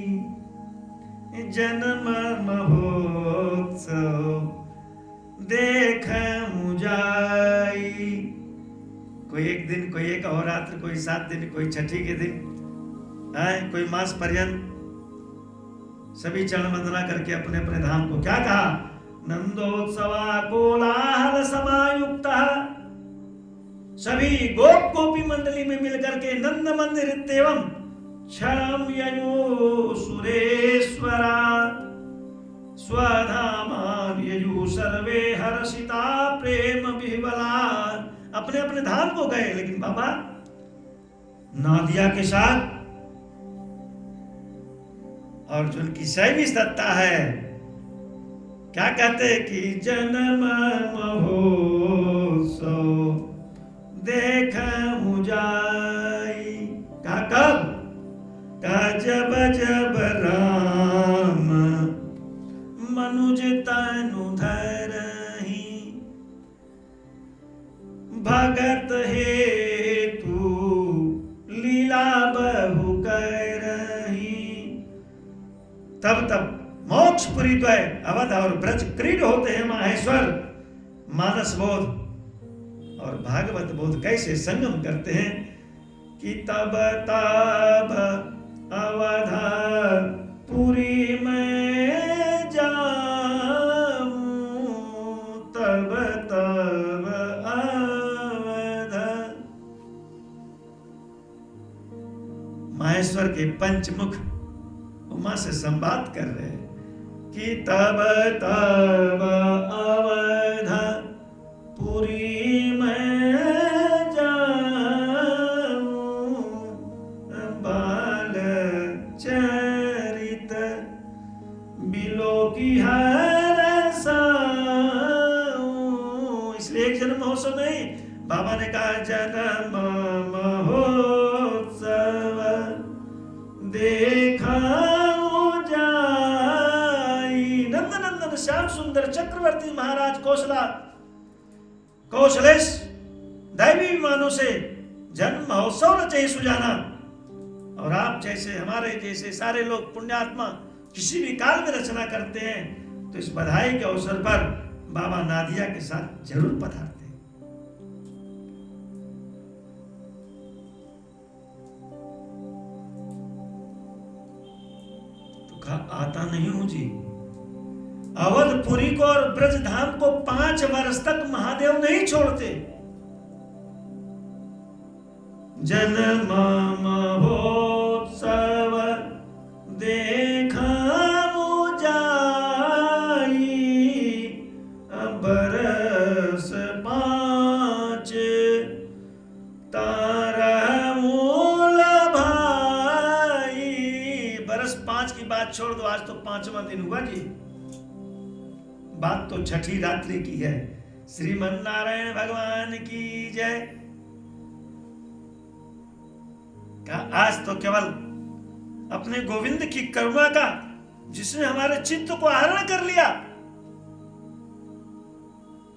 जन्म महोत्सव देख मुझाई। कोई एक दिन, कोई एक अहोरात्र, कोई 7 दिन, कोई छठी के दिन, कोई मास पर्यंत सभी चरण वंदना करके अपने अपने धाम को क्या कहा, नंदोत्सवा कोलाहल समायुक्ता। सभी गोप गोपी मंडली में मिलकर के नंद मंदिर एवं क्षणम ययु सुरेश्वरा स्वधामान ययु सर्वे हर्षिता प्रेम विह्वला। अपने अपने धाम को गए, लेकिन बाबा नादिया के साथ अर्जुन की सैवी सत्ता है। क्या कहते कि जन्म महोत्सव देख मुझाई। का कब का जब जब राम मनुज तनु धरहि, भगत हेतु लीला बहु करहि। तब मोक्षपुरी द्वय अवध और ब्रज क्रीड होते हैं माहेश्वर। मानस बोध और भागवत बोध कैसे संगम करते हैं कि तब तब अवध पुरी में जाऊं, तब तब अवध। माहेश्वर के पंचमुख उमा से संवाद कर रहे हैं कि तब तब अवध पुरी में जाऊं, बाल चरित बिलो की हर साऊं। इसलिए एक जन्म महोत्सव नहीं, बाबा ने कहा जन्म महोत्सव देखा श्याम सुंदर चक्रवर्ती महाराज कौशलेश दैवी विमानों से जन्म महोत्सव रचे सुजाना। और आप जैसे, हमारे जैसे सारे लोग पुण्यात्मा किसी भी काल में रचना करते हैं, तो इस बधाई के अवसर पर बाबा नादिया के साथ जरूर पधारते हैं। तो कहा आता नहीं हूं जी। अवधपुरी को और ब्रज धाम को 5 वर्ष तक महादेव नहीं छोड़ते। जन्म महोत्सव देखा मुझाई, बरस 5 तारा मूल भाई। वर्ष 5 की बात छोड़ दो, आज तो 5वां दिन हुआ जी। बात तो छठी रात्रि की है। श्रीमन नारायण भगवान की जय। आज तो केवल अपने गोविंद की करुणा का, जिसने हमारे चित्त को आहरण कर लिया,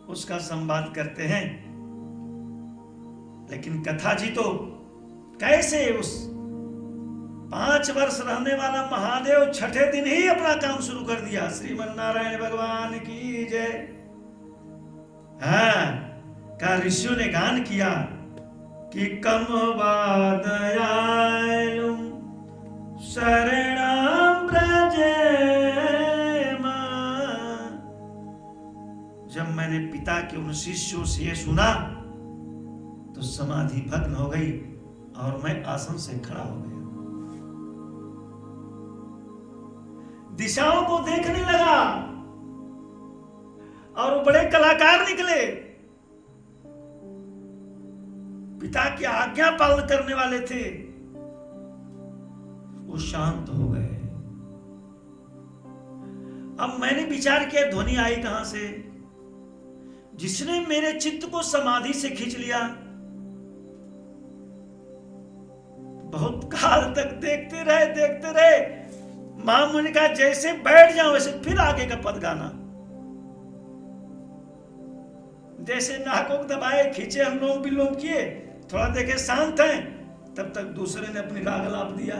उसका संवाद करते हैं। लेकिन कथा जी तो कैसे उस 5 वर्ष रहने वाला महादेव छठे दिन ही अपना काम शुरू कर दिया। श्रीमन नारायण भगवान की जय। हाँ, का ऋषियों ने गान किया कि कम दयालु शरणं ब्रजेम। जब मैंने पिता के उन शिष्यों से ये सुना तो समाधि भग्न हो गई और मैं आसन से खड़ा हो गया। दिशाओं को देखने लगा और वो बड़े कलाकार निकले। पिता की आज्ञा पालन करने वाले थे, वो शांत हो गए। अब मैंने विचार किया ध्वनि आई कहां से, जिसने मेरे चित्त को समाधि से खींच लिया। बहुत काल तक देखते रहे। महामुनि ने कहा जैसे बैठ जाओ वैसे फिर आगे का पद गाना। जैसे नाकों दबाए खींचे, हम लोग विलोम किए, थोड़ा देखे शांत हैं, तब तक दूसरे ने अपनी राग अलाप दिया।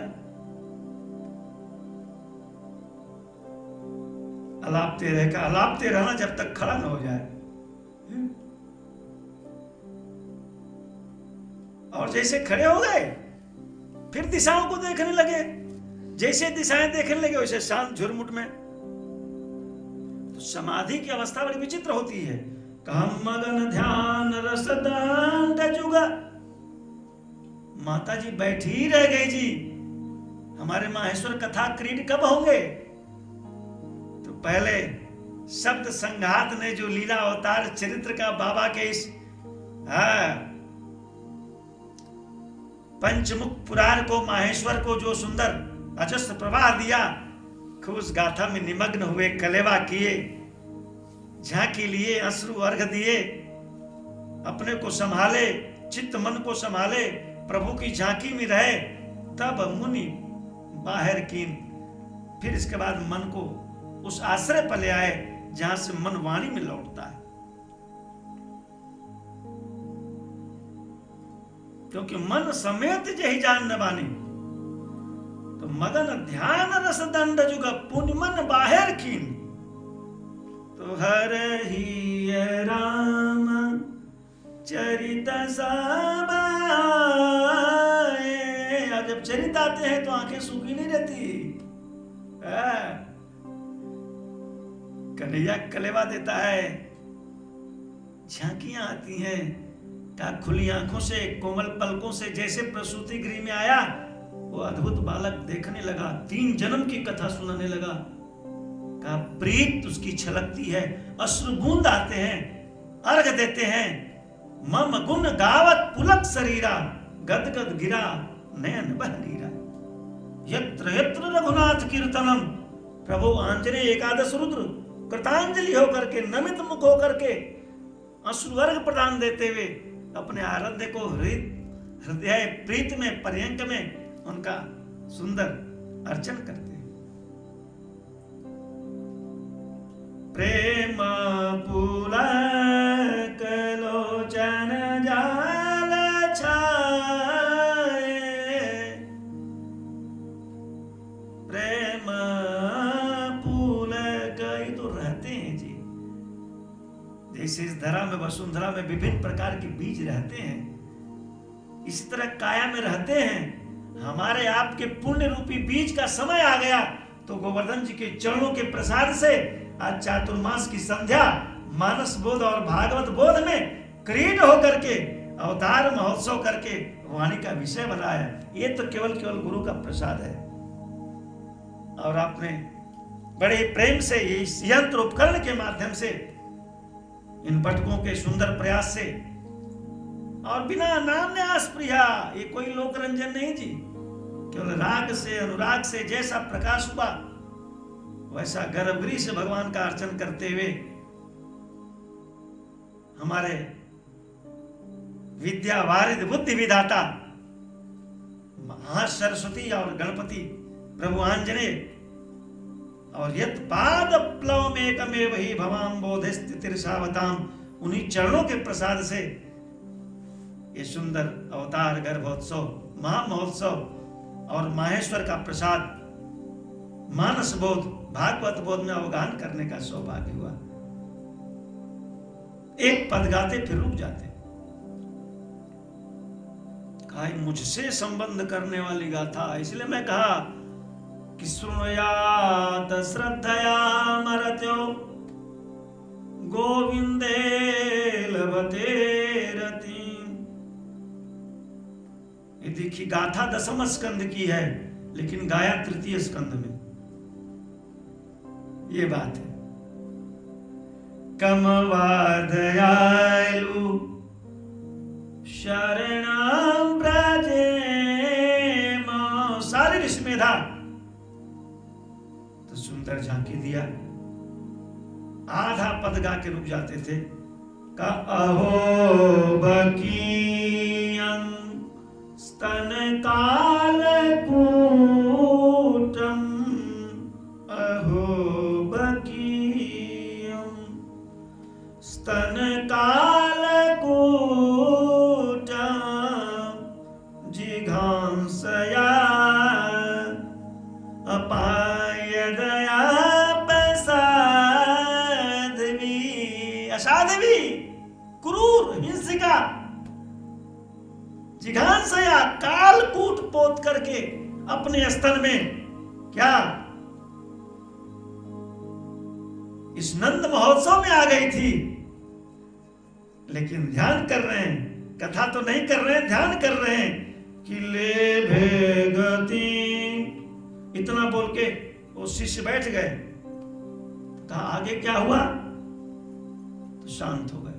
अलापते रहना जब तक खड़ा न हो जाए। और जैसे खड़े हो गए फिर दिशाओं को देखने लगे। जैसे दिशाएं देखने लगे वैसे शांत झुरमुट में। तो समाधि की अवस्था बड़ी विचित्र होती है। कहम मगन ध्यान रस दंड जुगा। माता जी बैठी रह गई जी। हमारे माहेश्वर कथा क्रीड कब होंगे? तो पहले शब्द संघात ने जो लीला अवतार चरित्र का बाबा के इस पंचमुख पुराण को, माहेश्वर को जो सुंदर अजस्त्र प्रवाह दिया, उस गाथा में निमग्न हुए, कलेवा किए, झांकी लिए, अश्रु अर्घ दिए, अपने को संभाले, चित्त मन को संभाले, प्रभु की झांकी में रहे, तब मुनि बाहर कीन। फिर इसके बाद मन को उस आश्रय पर ले आए जहां से मन वाणी में लौटता है। क्योंकि मन समेत जही जान न बानी। तो मगन ध्यान रस दंड जुग पुण्य मन बाहर कीन। तो हर ही राम चरित सब आए। और जब चरित आते हैं तो आंखें सूखी नहीं रहती। कन्हैया कलेवा देता है, झांकियां आती हैं, क्या खुली आंखों से, कोमल पलकों से जैसे प्रसूति गृह में आया, वो अद्भुत बालक देखने लगा, 3 जन्म की कथा सुनाने लगा। का प्रीत उसकी छलकती है, अश्रु बूंद आते हैं, अर्घ देते हैं। मम गुण गावत पुलक शरीरा, गदगद गिरा नयन बह नीरा। यत्र यत्र रघुनाथ कीर्तनम। प्रभु आंजनेय एकादश रुद्र कृतांजलि होकर के, नमित मुख होकर के, अश्रु अर्घ प्रदान देते हुए अपने आराध्य को हृदय प्रीत में, पर्यंक में उनका सुंदर अर्चन करते हैं। प्रेम पुलक लोचन जाल छाए। प्रेम पुलक, ये तो रहते हैं जी। जैसे इस धरा में, वसुंधरा में विभिन्न प्रकार के बीज रहते हैं, इसी तरह काया में रहते हैं। हमारे आपके पुण्य रूपी बीज का समय आ गया तो गोवर्धन जी के चरणों के प्रसाद से आज चातुर्मास की संध्या मानस बोध और भागवत बोध में क्रीड होकर के, अवतार महोत्सव करके वाणी का विषय बना है। ये तो केवल गुरु का प्रसाद है। और आपने बड़े प्रेम से इस यंत्र उपकरण के माध्यम से, इन पटकों के सुंदर प्रयास से, और बिना नाम न्यास प्रिया, ये कोई लोक रंजन नहीं जी, केवल राग से, अनुराग से जैसा प्रकाश हुआ, वैसा गर्भगृह से भगवान का अर्चन करते हुए हमारे विद्या वारिद बुद्धि विधाता महासरस्वती और गणपति प्रभु आंजनेय और यत पाद प्लव में एकमेव ही भवाम बोधे स्थितिर्षावताम, उन्हीं चरणों के प्रसाद से ये सुंदर अवतार गर्भोत्सव, महामहोत्सव और माहेश्वर का प्रसाद मानस बोध, भागवत बोध में अवगाहन करने का सौभाग्य हुआ। एक पद गाते फिर रुक जाते। कहा मुझसे संबंध करने वाली गाथा, इसलिए मैं कहा कि शृणुयात श्रद्धया मरत्यो गोविंदे लभते रति। ये देखिए गाथा दसम स्कंद की है, लेकिन गाया तृतीय स्कंद में। ये बात है। कमवादयालु शरणं ब्रजेम, सारी विस्मेधा तो सुंदर झांकी दिया। आधा पद गा के रुक जाते थे। का अहो बकीयं स्तन काल कूटम, अहो बकीयं स्तन काल कूटम जिघांसया अपायदया असाध्वी क्रूर हिंसिका जिघांसया कालकूट पोत करके अपने स्तन में क्या इस नंद महोत्सव में आ गई थी। लेकिन ध्यान कर रहे हैं, कथा तो नहीं कर रहे हैं, ध्यान कर रहे हैं कि ले भेगती, इतना बोल के वो शिष्य बैठ गए। कहा आगे क्या हुआ, तो शांत हो गए।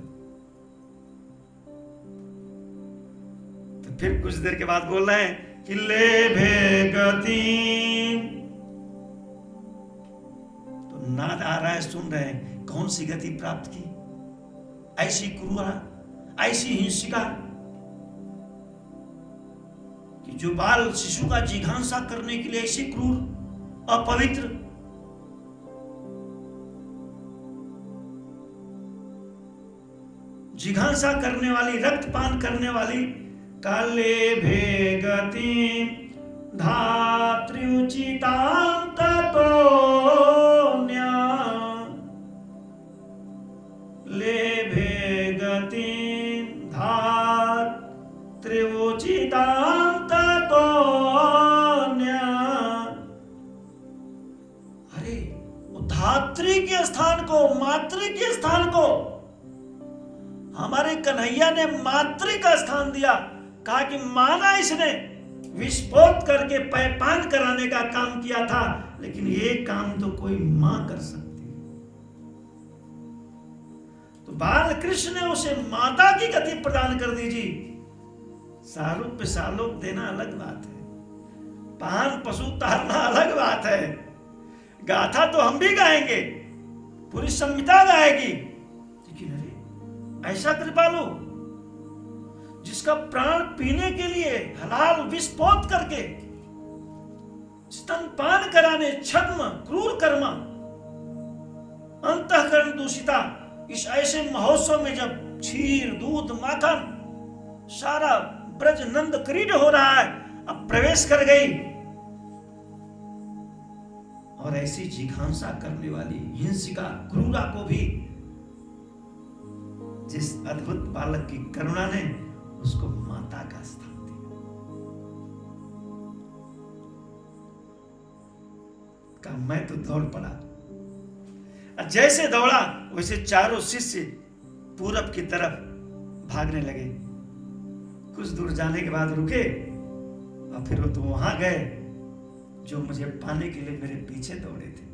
तो फिर कुछ देर के बाद बोल रहे हैं कि ले भेगती, तो नाद आ रहा है, सुन रहे हैं कौन सी गति प्राप्त की, ऐसी क्रूरा, ऐसी हिंसिका कि जो बाल शिशु का जिघांसा करने के लिए ऐसी क्रूर, अपवित्र, जिघांसा करने वाली, रक्तपान करने वाली। काले भेगति धात्र्युचितां ततोन्या, ले भेगति धात्र्युचितां ततोन्या। अरे वो धात्री के स्थान को, मातृ के स्थान को हमारे कन्हैया ने मातृ का स्थान दिया। कहा कि माना इसने विस्फोट करके पैपान कराने का काम किया था, लेकिन ये काम तो कोई मां कर सकती है। तो बाल कृष्ण ने उसे माता की गति प्रदान कर दीजिए। सारूप पे सालोक देना अलग बात है, पान पशु तारना अलग बात है। गाथा तो हम भी गाएंगे, पूरी संहिता गाएगी, लेकिन अरे ऐसा कृपालु जिसका प्राण पीने के लिए हलाल विस्फोट करके स्तनपान कराने, छद्म क्रूर कर्म, अंतःकरण दूषिता, इस ऐसे महोत्सव में जब क्षीर दूध माखन सारा ब्रज नंद क्रीड हो रहा है, अब प्रवेश कर गई और ऐसी जिघांसा करने वाली हिंसिका क्रूरा को भी जिस अद्भुत बालक की करुणा ने उसको माता का स्थान दिया। का मैं तो दौड़ पड़ा। जैसे दौड़ा वैसे चारों शिष्य पूरब की तरफ भागने लगे। कुछ दूर जाने के बाद रुके और फिर वो तो वहां गए जो मुझे पाने के लिए मेरे पीछे दौड़े थे।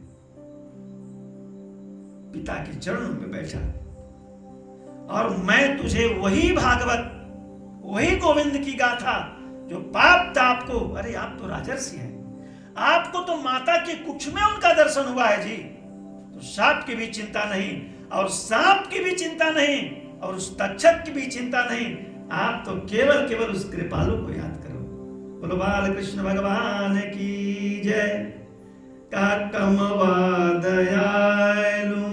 पिता के चरणों में बैठा और मैं तुझे वही भागवत, वही गोविंद की गाथा जो पाप था आपको, अरे आप तो राजर्षि हैं, आपको तो माता के कुक्ष में उनका दर्शन हुआ है जी, तो सांप की भी चिंता नहीं, और सांप की भी चिंता नहीं, और उस तक्षक की भी चिंता नहीं, आप तो केवल केवल उस कृपालु को याद करो। बोलो बाल कृष्ण भगवान की जय। काकमवा दयालु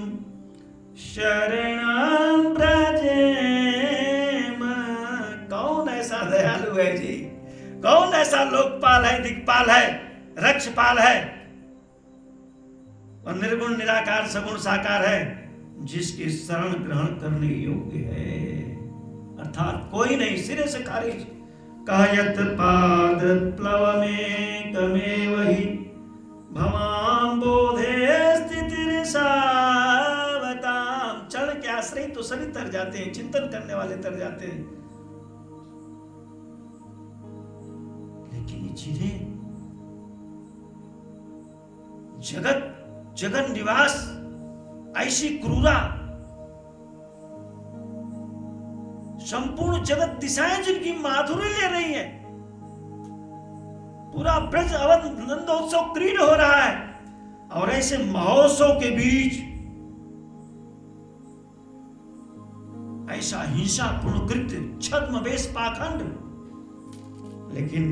शरणं व्रजेम। कौन ऐसा दयालु है जी, कौन ऐसा लोकपाल है, दिक्पाल है, रक्षपाल है और निर्गुण निराकार सगुण साकार है, जिसकी शरण ग्रहण करने योग्य है, अर्थात कोई नहीं, सिरे से खारिज। कायत पाद प्लव में कमे वही भवाम बोधे स्थिति सावताम। चढ़ के आश्रय तो सभी तर जाते हैं, चिंतन करने वाले तर जाते हैं, लेकिन ये चीजें जगत निवास ऐसी क्रूरा, संपूर्ण जगत दिशाएं जिनकी माधुरी ले रही है, पूरा ब्रज अवध नंदोत्सव क्रीड हो रहा है, और ऐसे महोत्सव के बीच ऐसा हिंसापूर्ण कृत्य, छद्मवेश पाखंड। लेकिन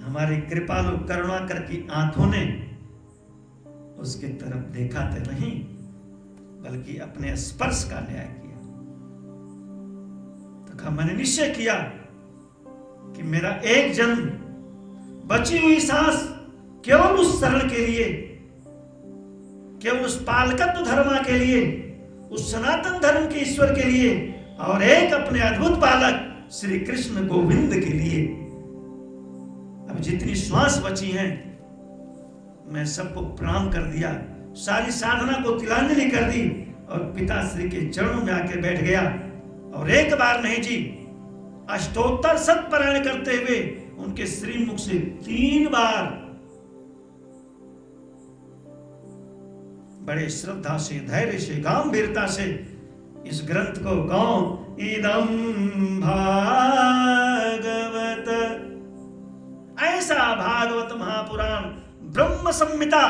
हमारे कृपालु करुणाकर की आंखों ने उसके तरफ देखा तो नहीं, बल्कि अपने स्पर्श का न्याय किया। तो कहा, मैंने निश्चय किया कि मेरा एक जन्म, बची हुई सांस केवल उस शरण के लिए, केवल उस पालकत्व धर्म के लिए, उस सनातन धर्म के ईश्वर के लिए, और एक अपने अद्भुत बालक श्री कृष्ण गोविंद के लिए। अब जितनी श्वास बची हैं, मैं सबको प्रणाम कर दिया, सारी साधना को तिलांजलि कर दी, और पिताश्री के चरणों में आके बैठ गया। और एक बार नहीं जी, अष्टोत्तर सत्पारायण करते हुए उनके श्रीमुख से 3 बार बड़े श्रद्धा से, धैर्य से, गंभीरता से इस ग्रंथ को गाओ। इदम भागवत, ऐसा भागवत महापुराण, ब्रह्म संहिता,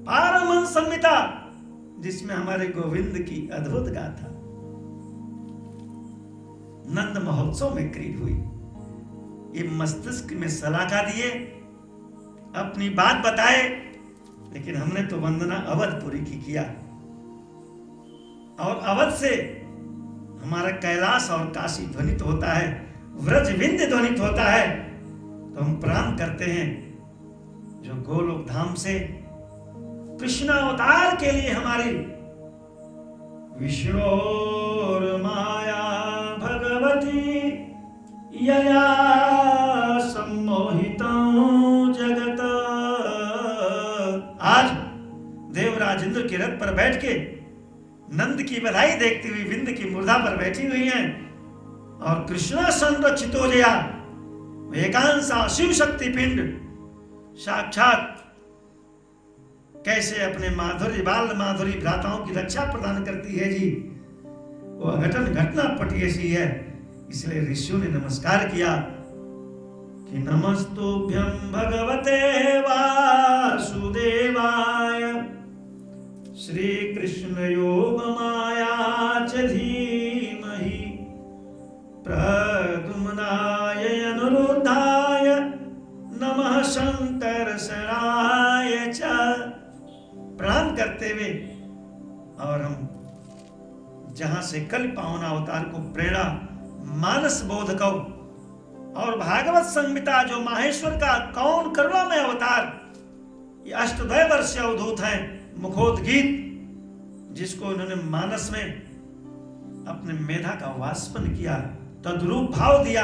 पारमहंस संहिता, जिसमें हमारे गोविंद की अद्भुत गाथा नंद महोत्सव में क्रीड हुई। ये मस्तिष्क में सलाखा दिए, अपनी बात बताए, लेकिन हमने तो वंदना अवधपुरी की किया, और अवध से हमारा कैलाश और काशी ध्वनित होता है, व्रज विंध्य ध्वनित होता है। तो हम प्रणाम करते हैं जो गोलोक धाम से कृष्ण अवतार के लिए हमारी विष्णोर माया भगवती यया सम्मोहितं जगत। आज देवराज इंद्र के रथ पर बैठ के नंद की बधाई देखती हुई विंध्य की मूर्धा पर बैठी हुई हैं, और कृष्णा संरक्षितो जया एकांशा शिव शक्ति पिंड साक्षात कैसे अपने माधुरी बाल माधुरी भ्राताओं की रक्षा प्रदान करती है जी, वो अघटन घटना पटी ऐसी है। इसलिए ऋषियों ने नमस्कार किया कि नमस्तुभ्यं भगवते वासुदेवाय श्री कृष्ण योग माया च धीमहि प्रद्युम्नाय अनिरुद्धाय नमः शंकरशनाय च। प्रणाम करते हुए, और हम जहां से कल पावना अवतार को प्रेरणा मानस बोध को और भागवत संहिता जो माहेश्वर का कौन करुणामय अवतार, ये अष्टदय वर्ष अवधूत हैं, मुखोद्गीत, जिसको इन्होंने मानस में अपने मेधा का वाष्पन किया, तद्रूप भाव दिया।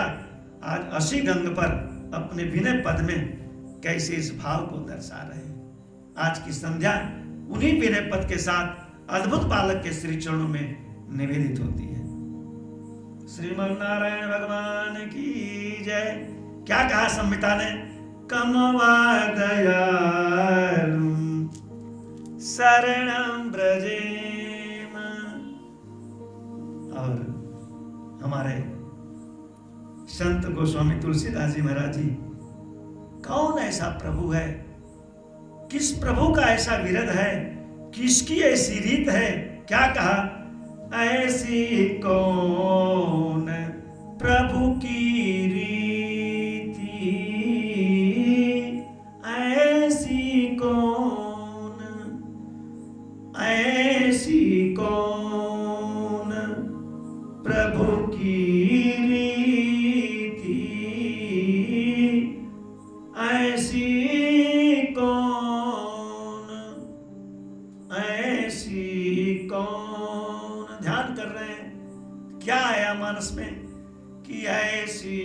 आज असी गंग पर अपने विनय पद में कैसे इस भाव को दर्शा रहे हैं। आज की संध्या उन्हीं विनय पद के साथ अद्भुत बालक के श्री चरणों में निवेदित होती है। श्रीमन नारायण भगवान की जय। क्या कहा संहिता ने? कमवा दयालु शरणं ब्रजेम। और हमारे संत गोस्वामी तुलसीदास जी महाराज जी, कौन ऐसा प्रभु है, किस प्रभु का ऐसा विरध है, किसकी ऐसी रीत है? क्या कहा? ऐसी कौन प्रभु की रीति, ऐसी कौन, ऐसी कौन प्रभु की रीति, ऐसी कौन, ऐसी कौन। ध्यान कर रहे हैं, क्या आया मानस में कि ऐसी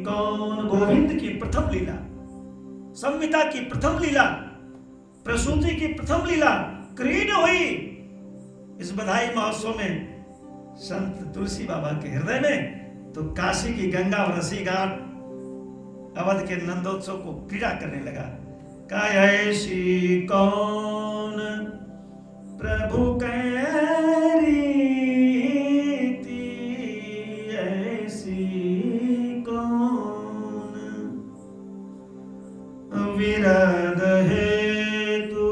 कौन। गोविंद की प्रथम लीला, संहिता की प्रथम लीला, प्रसूति की प्रथम लीला क्रीड हुई इस बधाई महोत्सव में संत तुलसी बाबा के हृदय में। तो काशी की गंगा और रसी घाट अवध के नंदोत्सव को क्रीड़ा करने लगा। का ऐसी कौन प्रभु कैरी, ऐसी कौन विरद हेतु,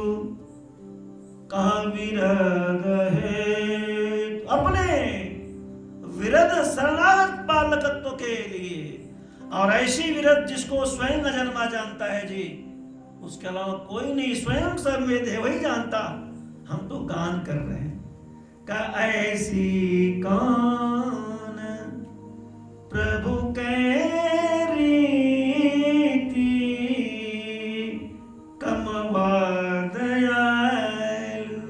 कहा विरद हेतु, अपने विरद शरणागत पालकत्व के लिए। और ऐसी विरत जिसको स्वयं न जन्मा जानता है जी, उसके अलावा कोई नहीं, स्वयं सर्ववेद है वही जानता। हम तो गान कर रहे हैं। का ऐसी कौन प्रभु के रीति, कमवा दयालु,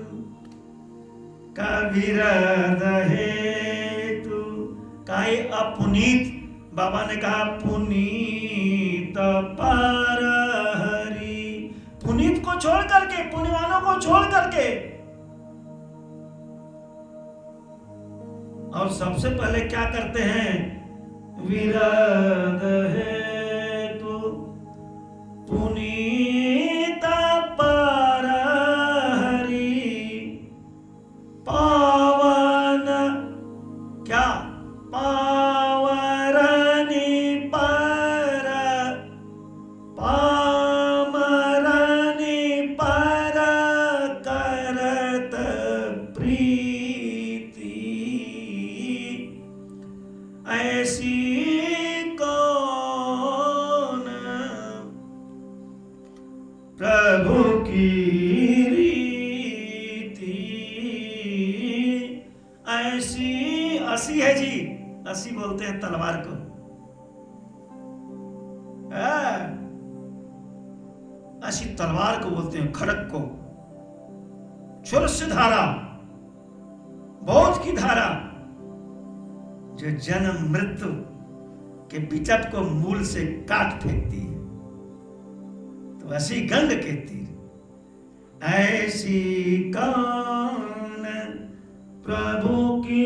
का विरद हेतु, काई अपुनीत। बाबा ने कहा पुनीत पर हरि, पुनीत को छोड़ करके, पुण्यवानों को छोड़ करके। और सबसे पहले क्या करते हैं? विरद हेतु पुनीत पर हरि, पावन, क्या असी बोलते हैं तलवार को, असी तलवार को बोलते हैं, खड़ग को। चुरस धारा, बोध की धारा, जो जन्म मृत्यु के बिचट को मूल से काट फेंकती है। तो ऐसी गंग के तीर, ऐसी कौन प्रभु की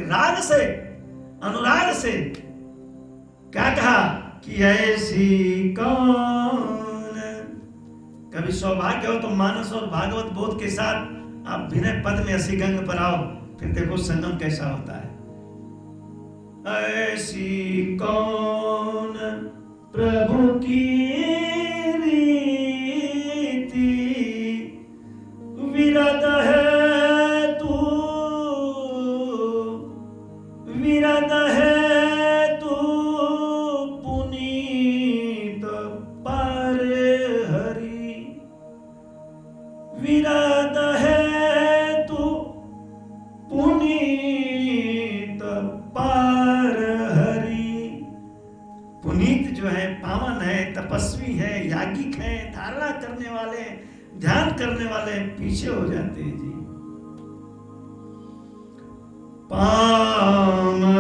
राग से, अनुराग से क्या कहा कि ऐसी कौन। कभी सौभाग्य हो तो मानस और भागवत बोध के साथ आप विनय पद में ऐसी गंग पर आओ, फिर देखो संगम कैसा होता है। ऐसी कौन प्रभु की रीति, विरद है विरद हेतु, पुनीत पर हरि, विरद हेतु पुनीत पर हरि। पुनीत जो है, पावन है, तपस्वी है, याज्ञिक है, धारणा करने वाले, ध्यान करने वाले पीछे हो जाते हैं जी। पामरनी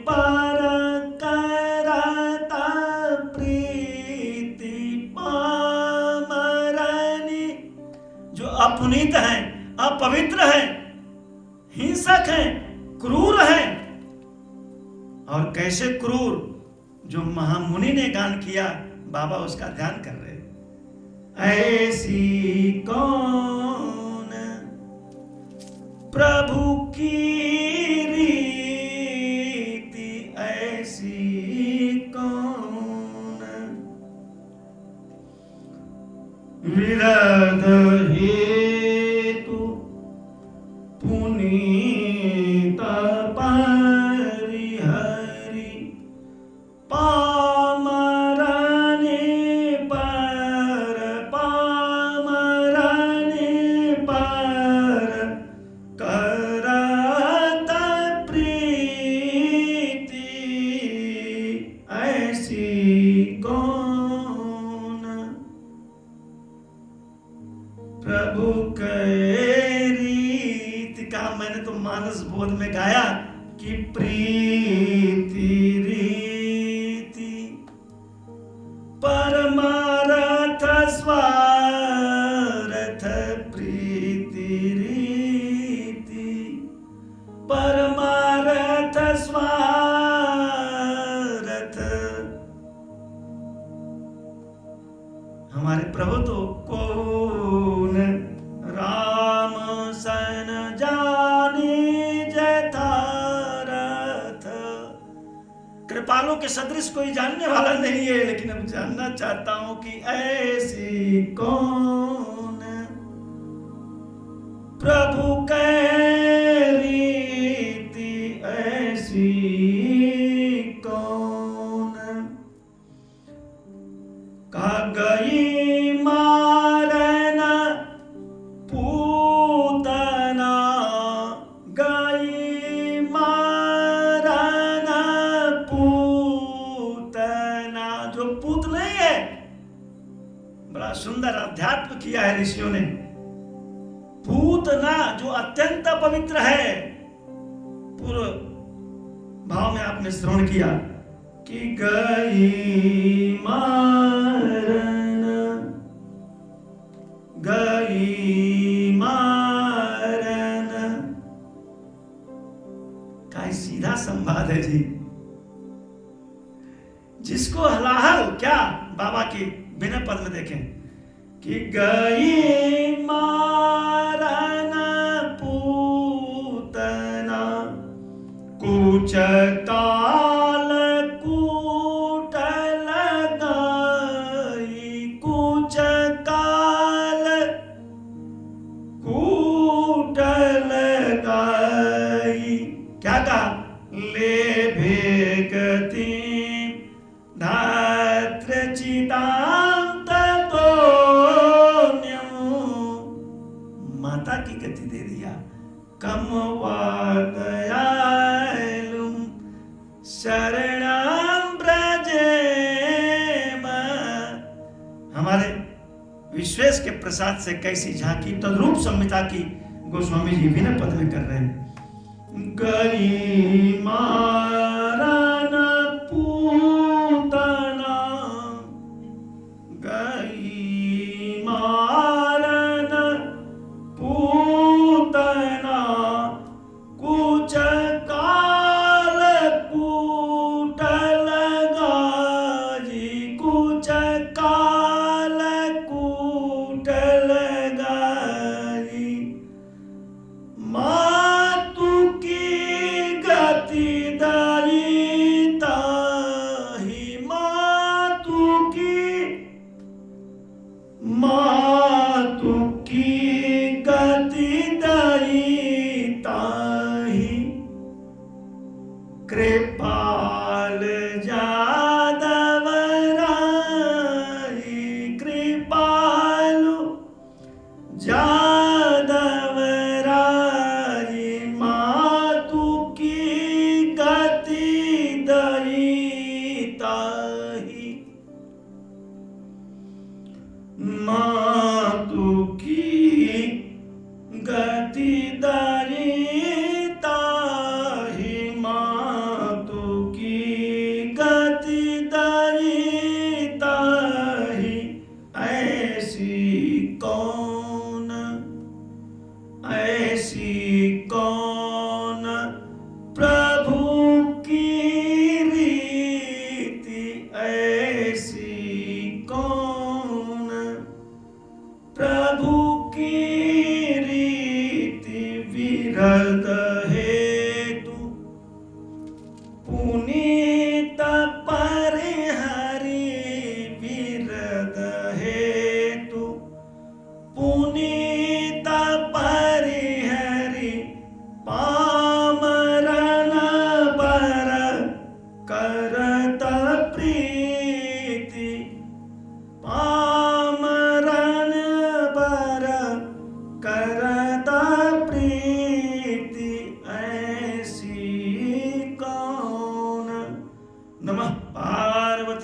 पर करता प्रीति, पामरनी जो अपुनीत है, अपवित्र है, हिंसक है, क्रूर है। और कैसे क्रूर, जो महामुनि ने गान किया, बाबा उसका ध्यान कर रहे। ऐसी कौन प्रभु की रीति ऐसी कौन, विरध हेतु पुनीत परिहरि, पामरने पर करत प्रीति ऐसी कौन, प्रभु के रीति का मैंने तो मानस बोध में गाया कि प्रीति रीति परमारथ स्वार्थ, प्रीति रीति परमारथ स्वार्थ। हमारे प्रभु तो कौन राम सन जाने जथारथ, कृपालु के सदृश कोई जानने वाला नहीं है, लेकिन अब जानना चाहता हूं कि ऐसी कौन, प्रभु के रीति ऐसी कौन, कहा गई मारना पूतना, गई मारना पूतना। जो पूत नहीं है, बड़ा सुंदर अध्यात्म किया है ऋषियों ने। पूतना जो अत्यंत पवित्र है, पूर्व भाव में आपने श्रवण किया कि गई मारन, गई मारन का सीधा संवाद है जी। जिसको हलाहल क्या बाबा की बिना पद में देखें कि गई मारन पूतना, कुछ काल कूटल गई, कुछ काल कूटल गई। क्या कहा? ले भेगती धात्र चितांत तो माता की गति दे दिया। कम वादयालुम शरणं ब्रजेम। हमारे विश्वेश के प्रसाद से कैसी झांकी तद्रूप संहिता की गोस्वामी जी भी पद में कर रहे हैं। गई मारन पूतना, गई मारन पूतना, कुछ काल कूटल गई, कुछ काल कूटल गई। मातु की गति दया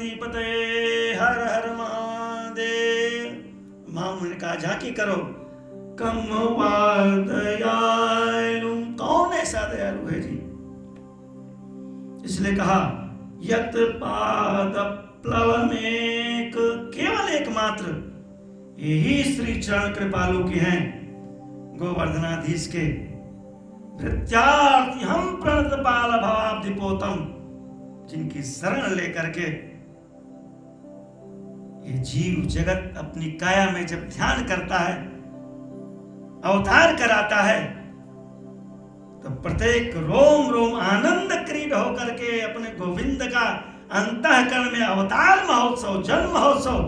पार्वती पते हर हर महादेव। महामुनि ने कहा झांकी करो, कम दयालु, कौन ऐसा दयालु है जी? इसलिए कहा यत पाद प्लवमेक, केवल एकमात्र यही श्री चरण कृपालु के हैं, गोवर्धनाधीश के। भृत्यार्ति हम प्रणत पाल भवाब्धिपोतम, जिनकी शरण लेकर के ये जीव जगत अपनी काया में जब ध्यान करता है, अवतार कराता है, तो प्रत्येक रोम रोम आनंद क्रीड होकर के अपने गोविंद का अंतःकरण में अवतार महोत्सव, जन्म महोत्सव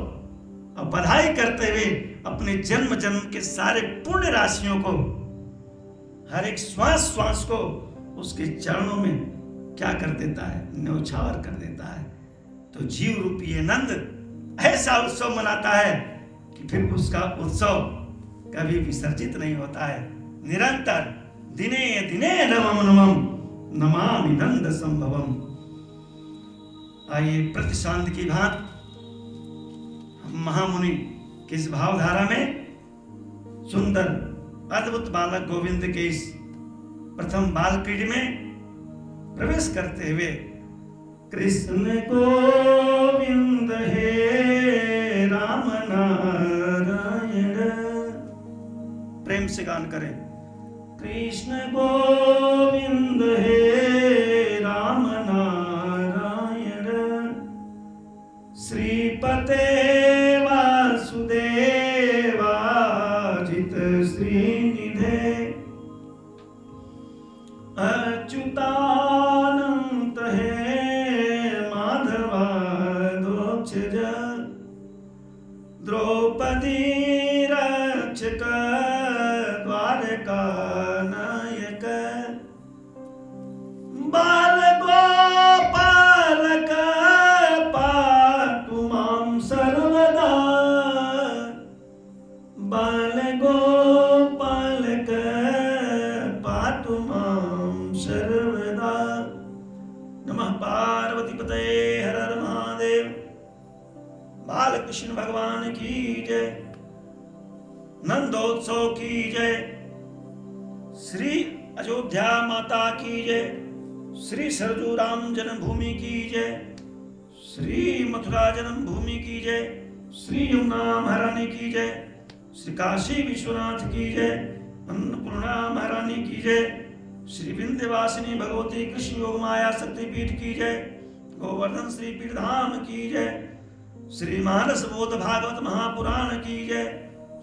और बधाई करते हुए अपने जन्म जन्म के सारे पुण्य राशियों को, हर एक श्वास श्वास को उसके चरणों में क्या कर देता है, न्यौछावर कर देता है। तो जीव रूपी ये नंद ऐसा उत्सव मनाता है कि फिर उसका उत्सव कभी विसर्जित नहीं होता है। निरंतर दिने दिने नमम नमम नमामि नंद संभवम। आइए प्रतिशांत की भांत महामुनि किस भावधारा में सुंदर अद्भुत बालक गोविंद के इस प्रथम बाल क्रीड में प्रवेश करते हुए कृष्ण गोविंद हे राम नारायण, प्रेम से गान करें। कृष्ण गोविंद हे राम नारायण, श्रीपते वासुदेवाजित श्रीनिधे, अच्युतानंत हे माधवादोक्षज, द्रौपदी रक्षक द्वारका नायक, बाल गोपालक पातु मां सर्वदा, बाल गोपालक पातु मां सर्वदा। नमः पार्वती पते हर हर महादेव। बाल कृष्ण भगवान की जय, नंदोत्सव की जय, श्री अयोध्या माता की जय, श्री सरजू राम जन्मभूमि की जय, श्री मथुरा जन्मभूमि की जय, श्री यमुना महारानी की जय, श्री काशी विश्वनाथ की जय, अन्नपूर्णा महारानी की जय, श्री विंध्यवासिनी भगवती कृष्ण योग माया शक्तिपीठ की जय, गोवर्धन श्री पीठ धाम की जय, श्री मानस बोध भागवत महापुराण की जय,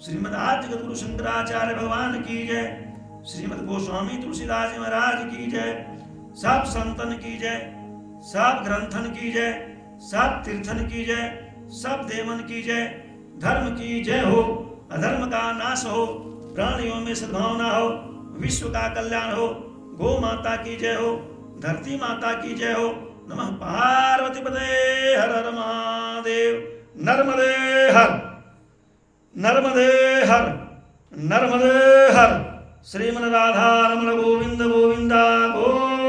श्रीमद आद्य गुरु शंकराचार्य भगवान की जय, श्रीमद गोस्वामी तुलसीदास जी महाराज की जय, सब संतन की जय, सब ग्रंथन की जय, सब तीर्थन की जय, सब देवन की जय। धर्म की जय हो, अधर्म का नाश हो, प्राणियों में सद्भावना हो, विश्व का कल्याण हो, गो माता की जय हो, धरती माता की जय हो। नमः पार्वती पते हर हर महादेव। नर्मदे हर, नर्मदे हर, नर्मदे हर। श्रीमन राधा रमण गोविंद गोविंदा गोविंदा,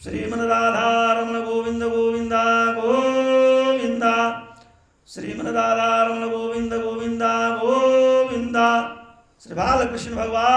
श्रीमन राधा रमण गोविंद गोविंदा गोविंदा, श्रीमन राधा रमण गोविंद गोविंदा गोविंदा। श्री बालकृष्ण भगवान